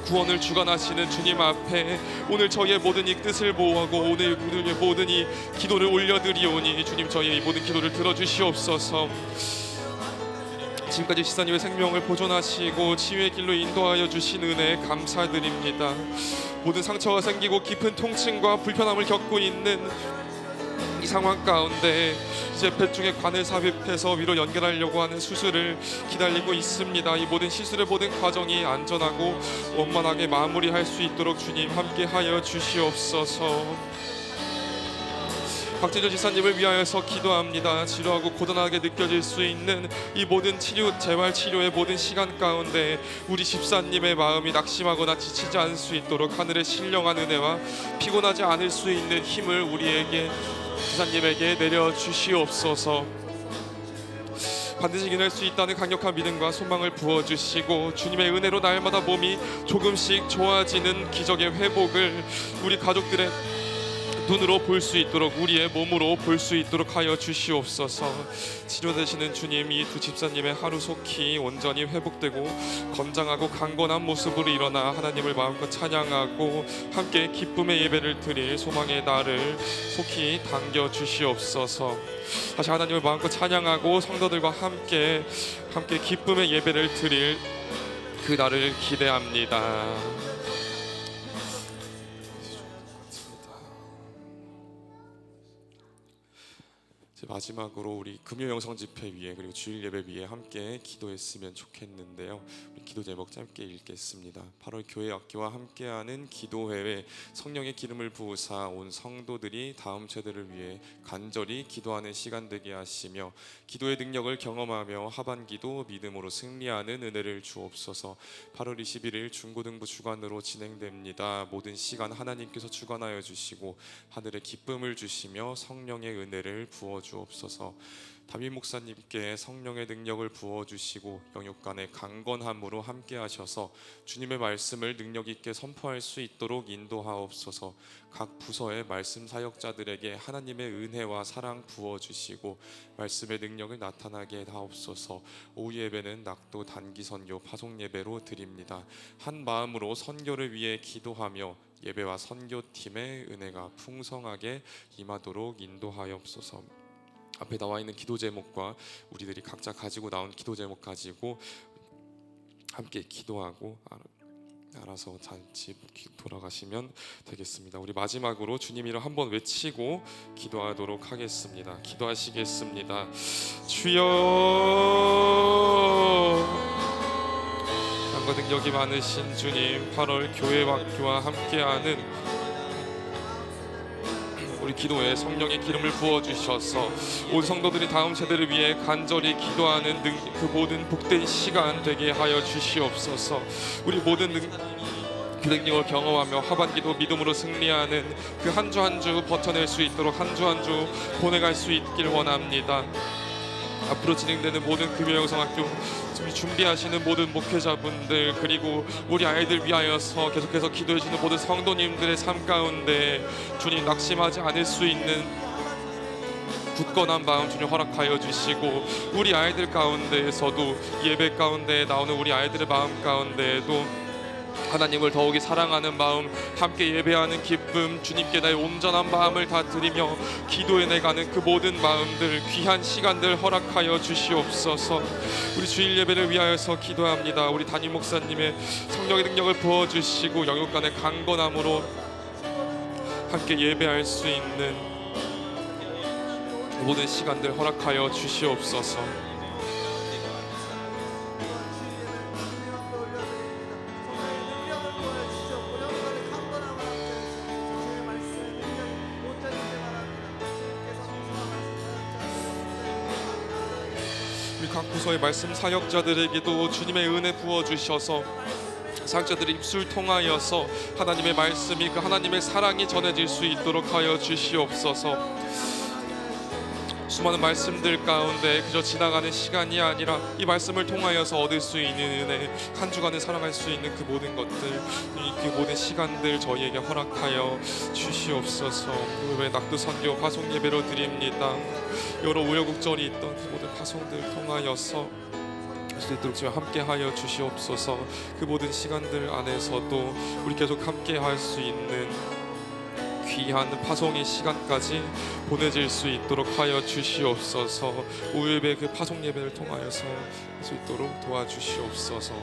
S3: 구원을 주관하시는 주님 앞에 오늘 저희의 모든 이 뜻을 모으고 오늘 우리의 모든 이 기도를 올려드리오니 주님, 저희의 이 모든 기도를 들어주시옵소서. 지금까지 지사님의 생명을 보존하시고 치유의 길로 인도하여 주신 은혜에 감사드립니다. 모든 상처가 생기고 깊은 통증과 불편함을 겪고 있는 이 상황 가운데 이제 폐중에 관을 삽입해서 위로 연결하려고 하는 수술을 기다리고 있습니다. 이 모든 시술의 모든 과정이 안전하고 원만하게 마무리할 수 있도록 주님 함께하여 주시옵소서. 박진주 지사님을 위하여서 기도합니다. 지루하고 고단하게 느껴질 수 있는 이 모든 재활 치료의 모든 시간 가운데 우리 집사님의 마음이 낙심하거나 지치지 않을 수 있도록 하늘의 신령한 은혜와 피곤하지 않을 수 있는 힘을 우리에게, 지사님에게 내려주시옵소서. 반드시 이겨낼 수 있다는 강력한 믿음과 소망을 부어주시고 주님의 은혜로 날마다 몸이 조금씩 좋아지는 기적의 회복을 우리 가족들의 눈으로 볼 수 있도록, 우리의 몸으로 볼 수 있도록 하여 주시옵소서. 치료되시는 주님, 이 두 집사님의 하루속히 온전히 회복되고 건장하고 강건한 모습으로 일어나 하나님을 마음껏 찬양하고 함께 기쁨의 예배를 드릴 소망의 날을 속히 당겨 주시옵소서. 다시 하나님을 마음껏 찬양하고 성도들과 함께 기쁨의 예배를 드릴 그 날을 기대합니다. 마지막으로 우리 금요 영성 집회 위에 그리고 주일 예배 위에 함께 기도했으면 좋겠는데요. 우리 기도 제목 짧게 읽겠습니다. 8월 교회 학교와 함께하는 기도회에 성령의 기름을 부으사 온 성도들이 다음 세대를 위해 간절히 기도하는 시간 되게 하시며 기도의 능력을 경험하며 하반기도 믿음으로 승리하는 은혜를 주옵소서. 8월 21일 중고등부 주관으로 진행됩니다. 모든 시간 하나님께서 주관하여 주시고 하늘의 기쁨을 주시며 성령의 은혜를 부어 주옵소서. 다윗 목사님께 성령의 능력을 부어주시고 영육간의 강건함으로 함께하셔서 주님의 말씀을 능력 있게 선포할 수 있도록 인도하옵소서. 각 부서의 말씀 사역자들에게 하나님의 은혜와 사랑 부어주시고 말씀의 능력을 나타나게 하옵소서. 오후 예배는 낙도 단기 선교 파송 예배로 드립니다. 한 마음으로 선교를 위해 기도하며 예배와 선교팀의 은혜가 풍성하게 임하도록 인도하옵소서. 앞에 나와 있는 기도 제목과 우리들이 각자 가지고 나온 기도 제목 가지고 함께 기도하고 알아서 집 돌아가시면 되겠습니다. 우리 마지막으로 주님 이름 한번 외치고 기도하도록 하겠습니다. 기도하시겠습니다. 주여, 강과 능력이 많으신 주님, 8월 교회 학교와 함께하는 우리 기도에 성령의 기름을 부어주셔서 온 성도들이 다음 세대를 위해 간절히 기도하는 그 모든 복된 시간 되게 하여 주시옵소서. 우리 모든 그 능력을 경험하며 하반기도 믿음으로 승리하는 그 한 주 한 주 버텨낼 수 있도록 한 주 한 주 보내갈 수 있길 원합니다. 앞으로 진행되는 모든 금요영성학교 준비하시는 모든 목회자분들 그리고 우리 아이들 위하여서 계속해서 기도해주는 모든 성도님들의 삶 가운데 주님 낙심하지 않을 수 있는 굳건한 마음 주님 허락하여 주시고 우리 아이들 가운데에서도 예배 가운데 나오는 우리 아이들의 마음 가운데에도 하나님을 더욱이 사랑하는 마음, 함께 예배하는 기쁨, 주님께 나의 온전한 마음을 다 드리며 기도해내가는 그 모든 마음들, 귀한 시간들 허락하여 주시옵소서. 우리 주일 예배를 위하여서 기도합니다. 우리 담임 목사님의 성령의 능력을 부어주시고 영육간의 강건함으로 함께 예배할 수 있는 모든 시간들 허락하여 주시옵소서. 각 부서의 말씀 사역자들에게도 주님의 은혜 부어주셔서 사역자들의 입술 통하여서 하나님의 말씀이 그 하나님의 사랑이 전해질 수 있도록 하여 주시옵소서. 수많은 말씀들 가운데 그저 지나가는 시간이 아니라 이 말씀을 통하여서 얻을 수 있는 은혜, 한 주간을 살아갈 수 있는 그 모든 것들, 그 모든 시간들 저희에게 허락하여 주시옵소서. 왜 낙두 선교 파송 예배로 드립니다. 여러 우여곡절이 있던 그 모든 파송들을 통하여서 수 있도록 주여 함께하여 주시옵소서. 그 모든 시간들 안에서도 우리 계속 함께할 수 있는 귀한 파송의 시간까지 보내질 수 있도록 하여 주시옵소서. 오일배 그 파송 예배를 통하여서 할 수 있도록 도와주시옵소서.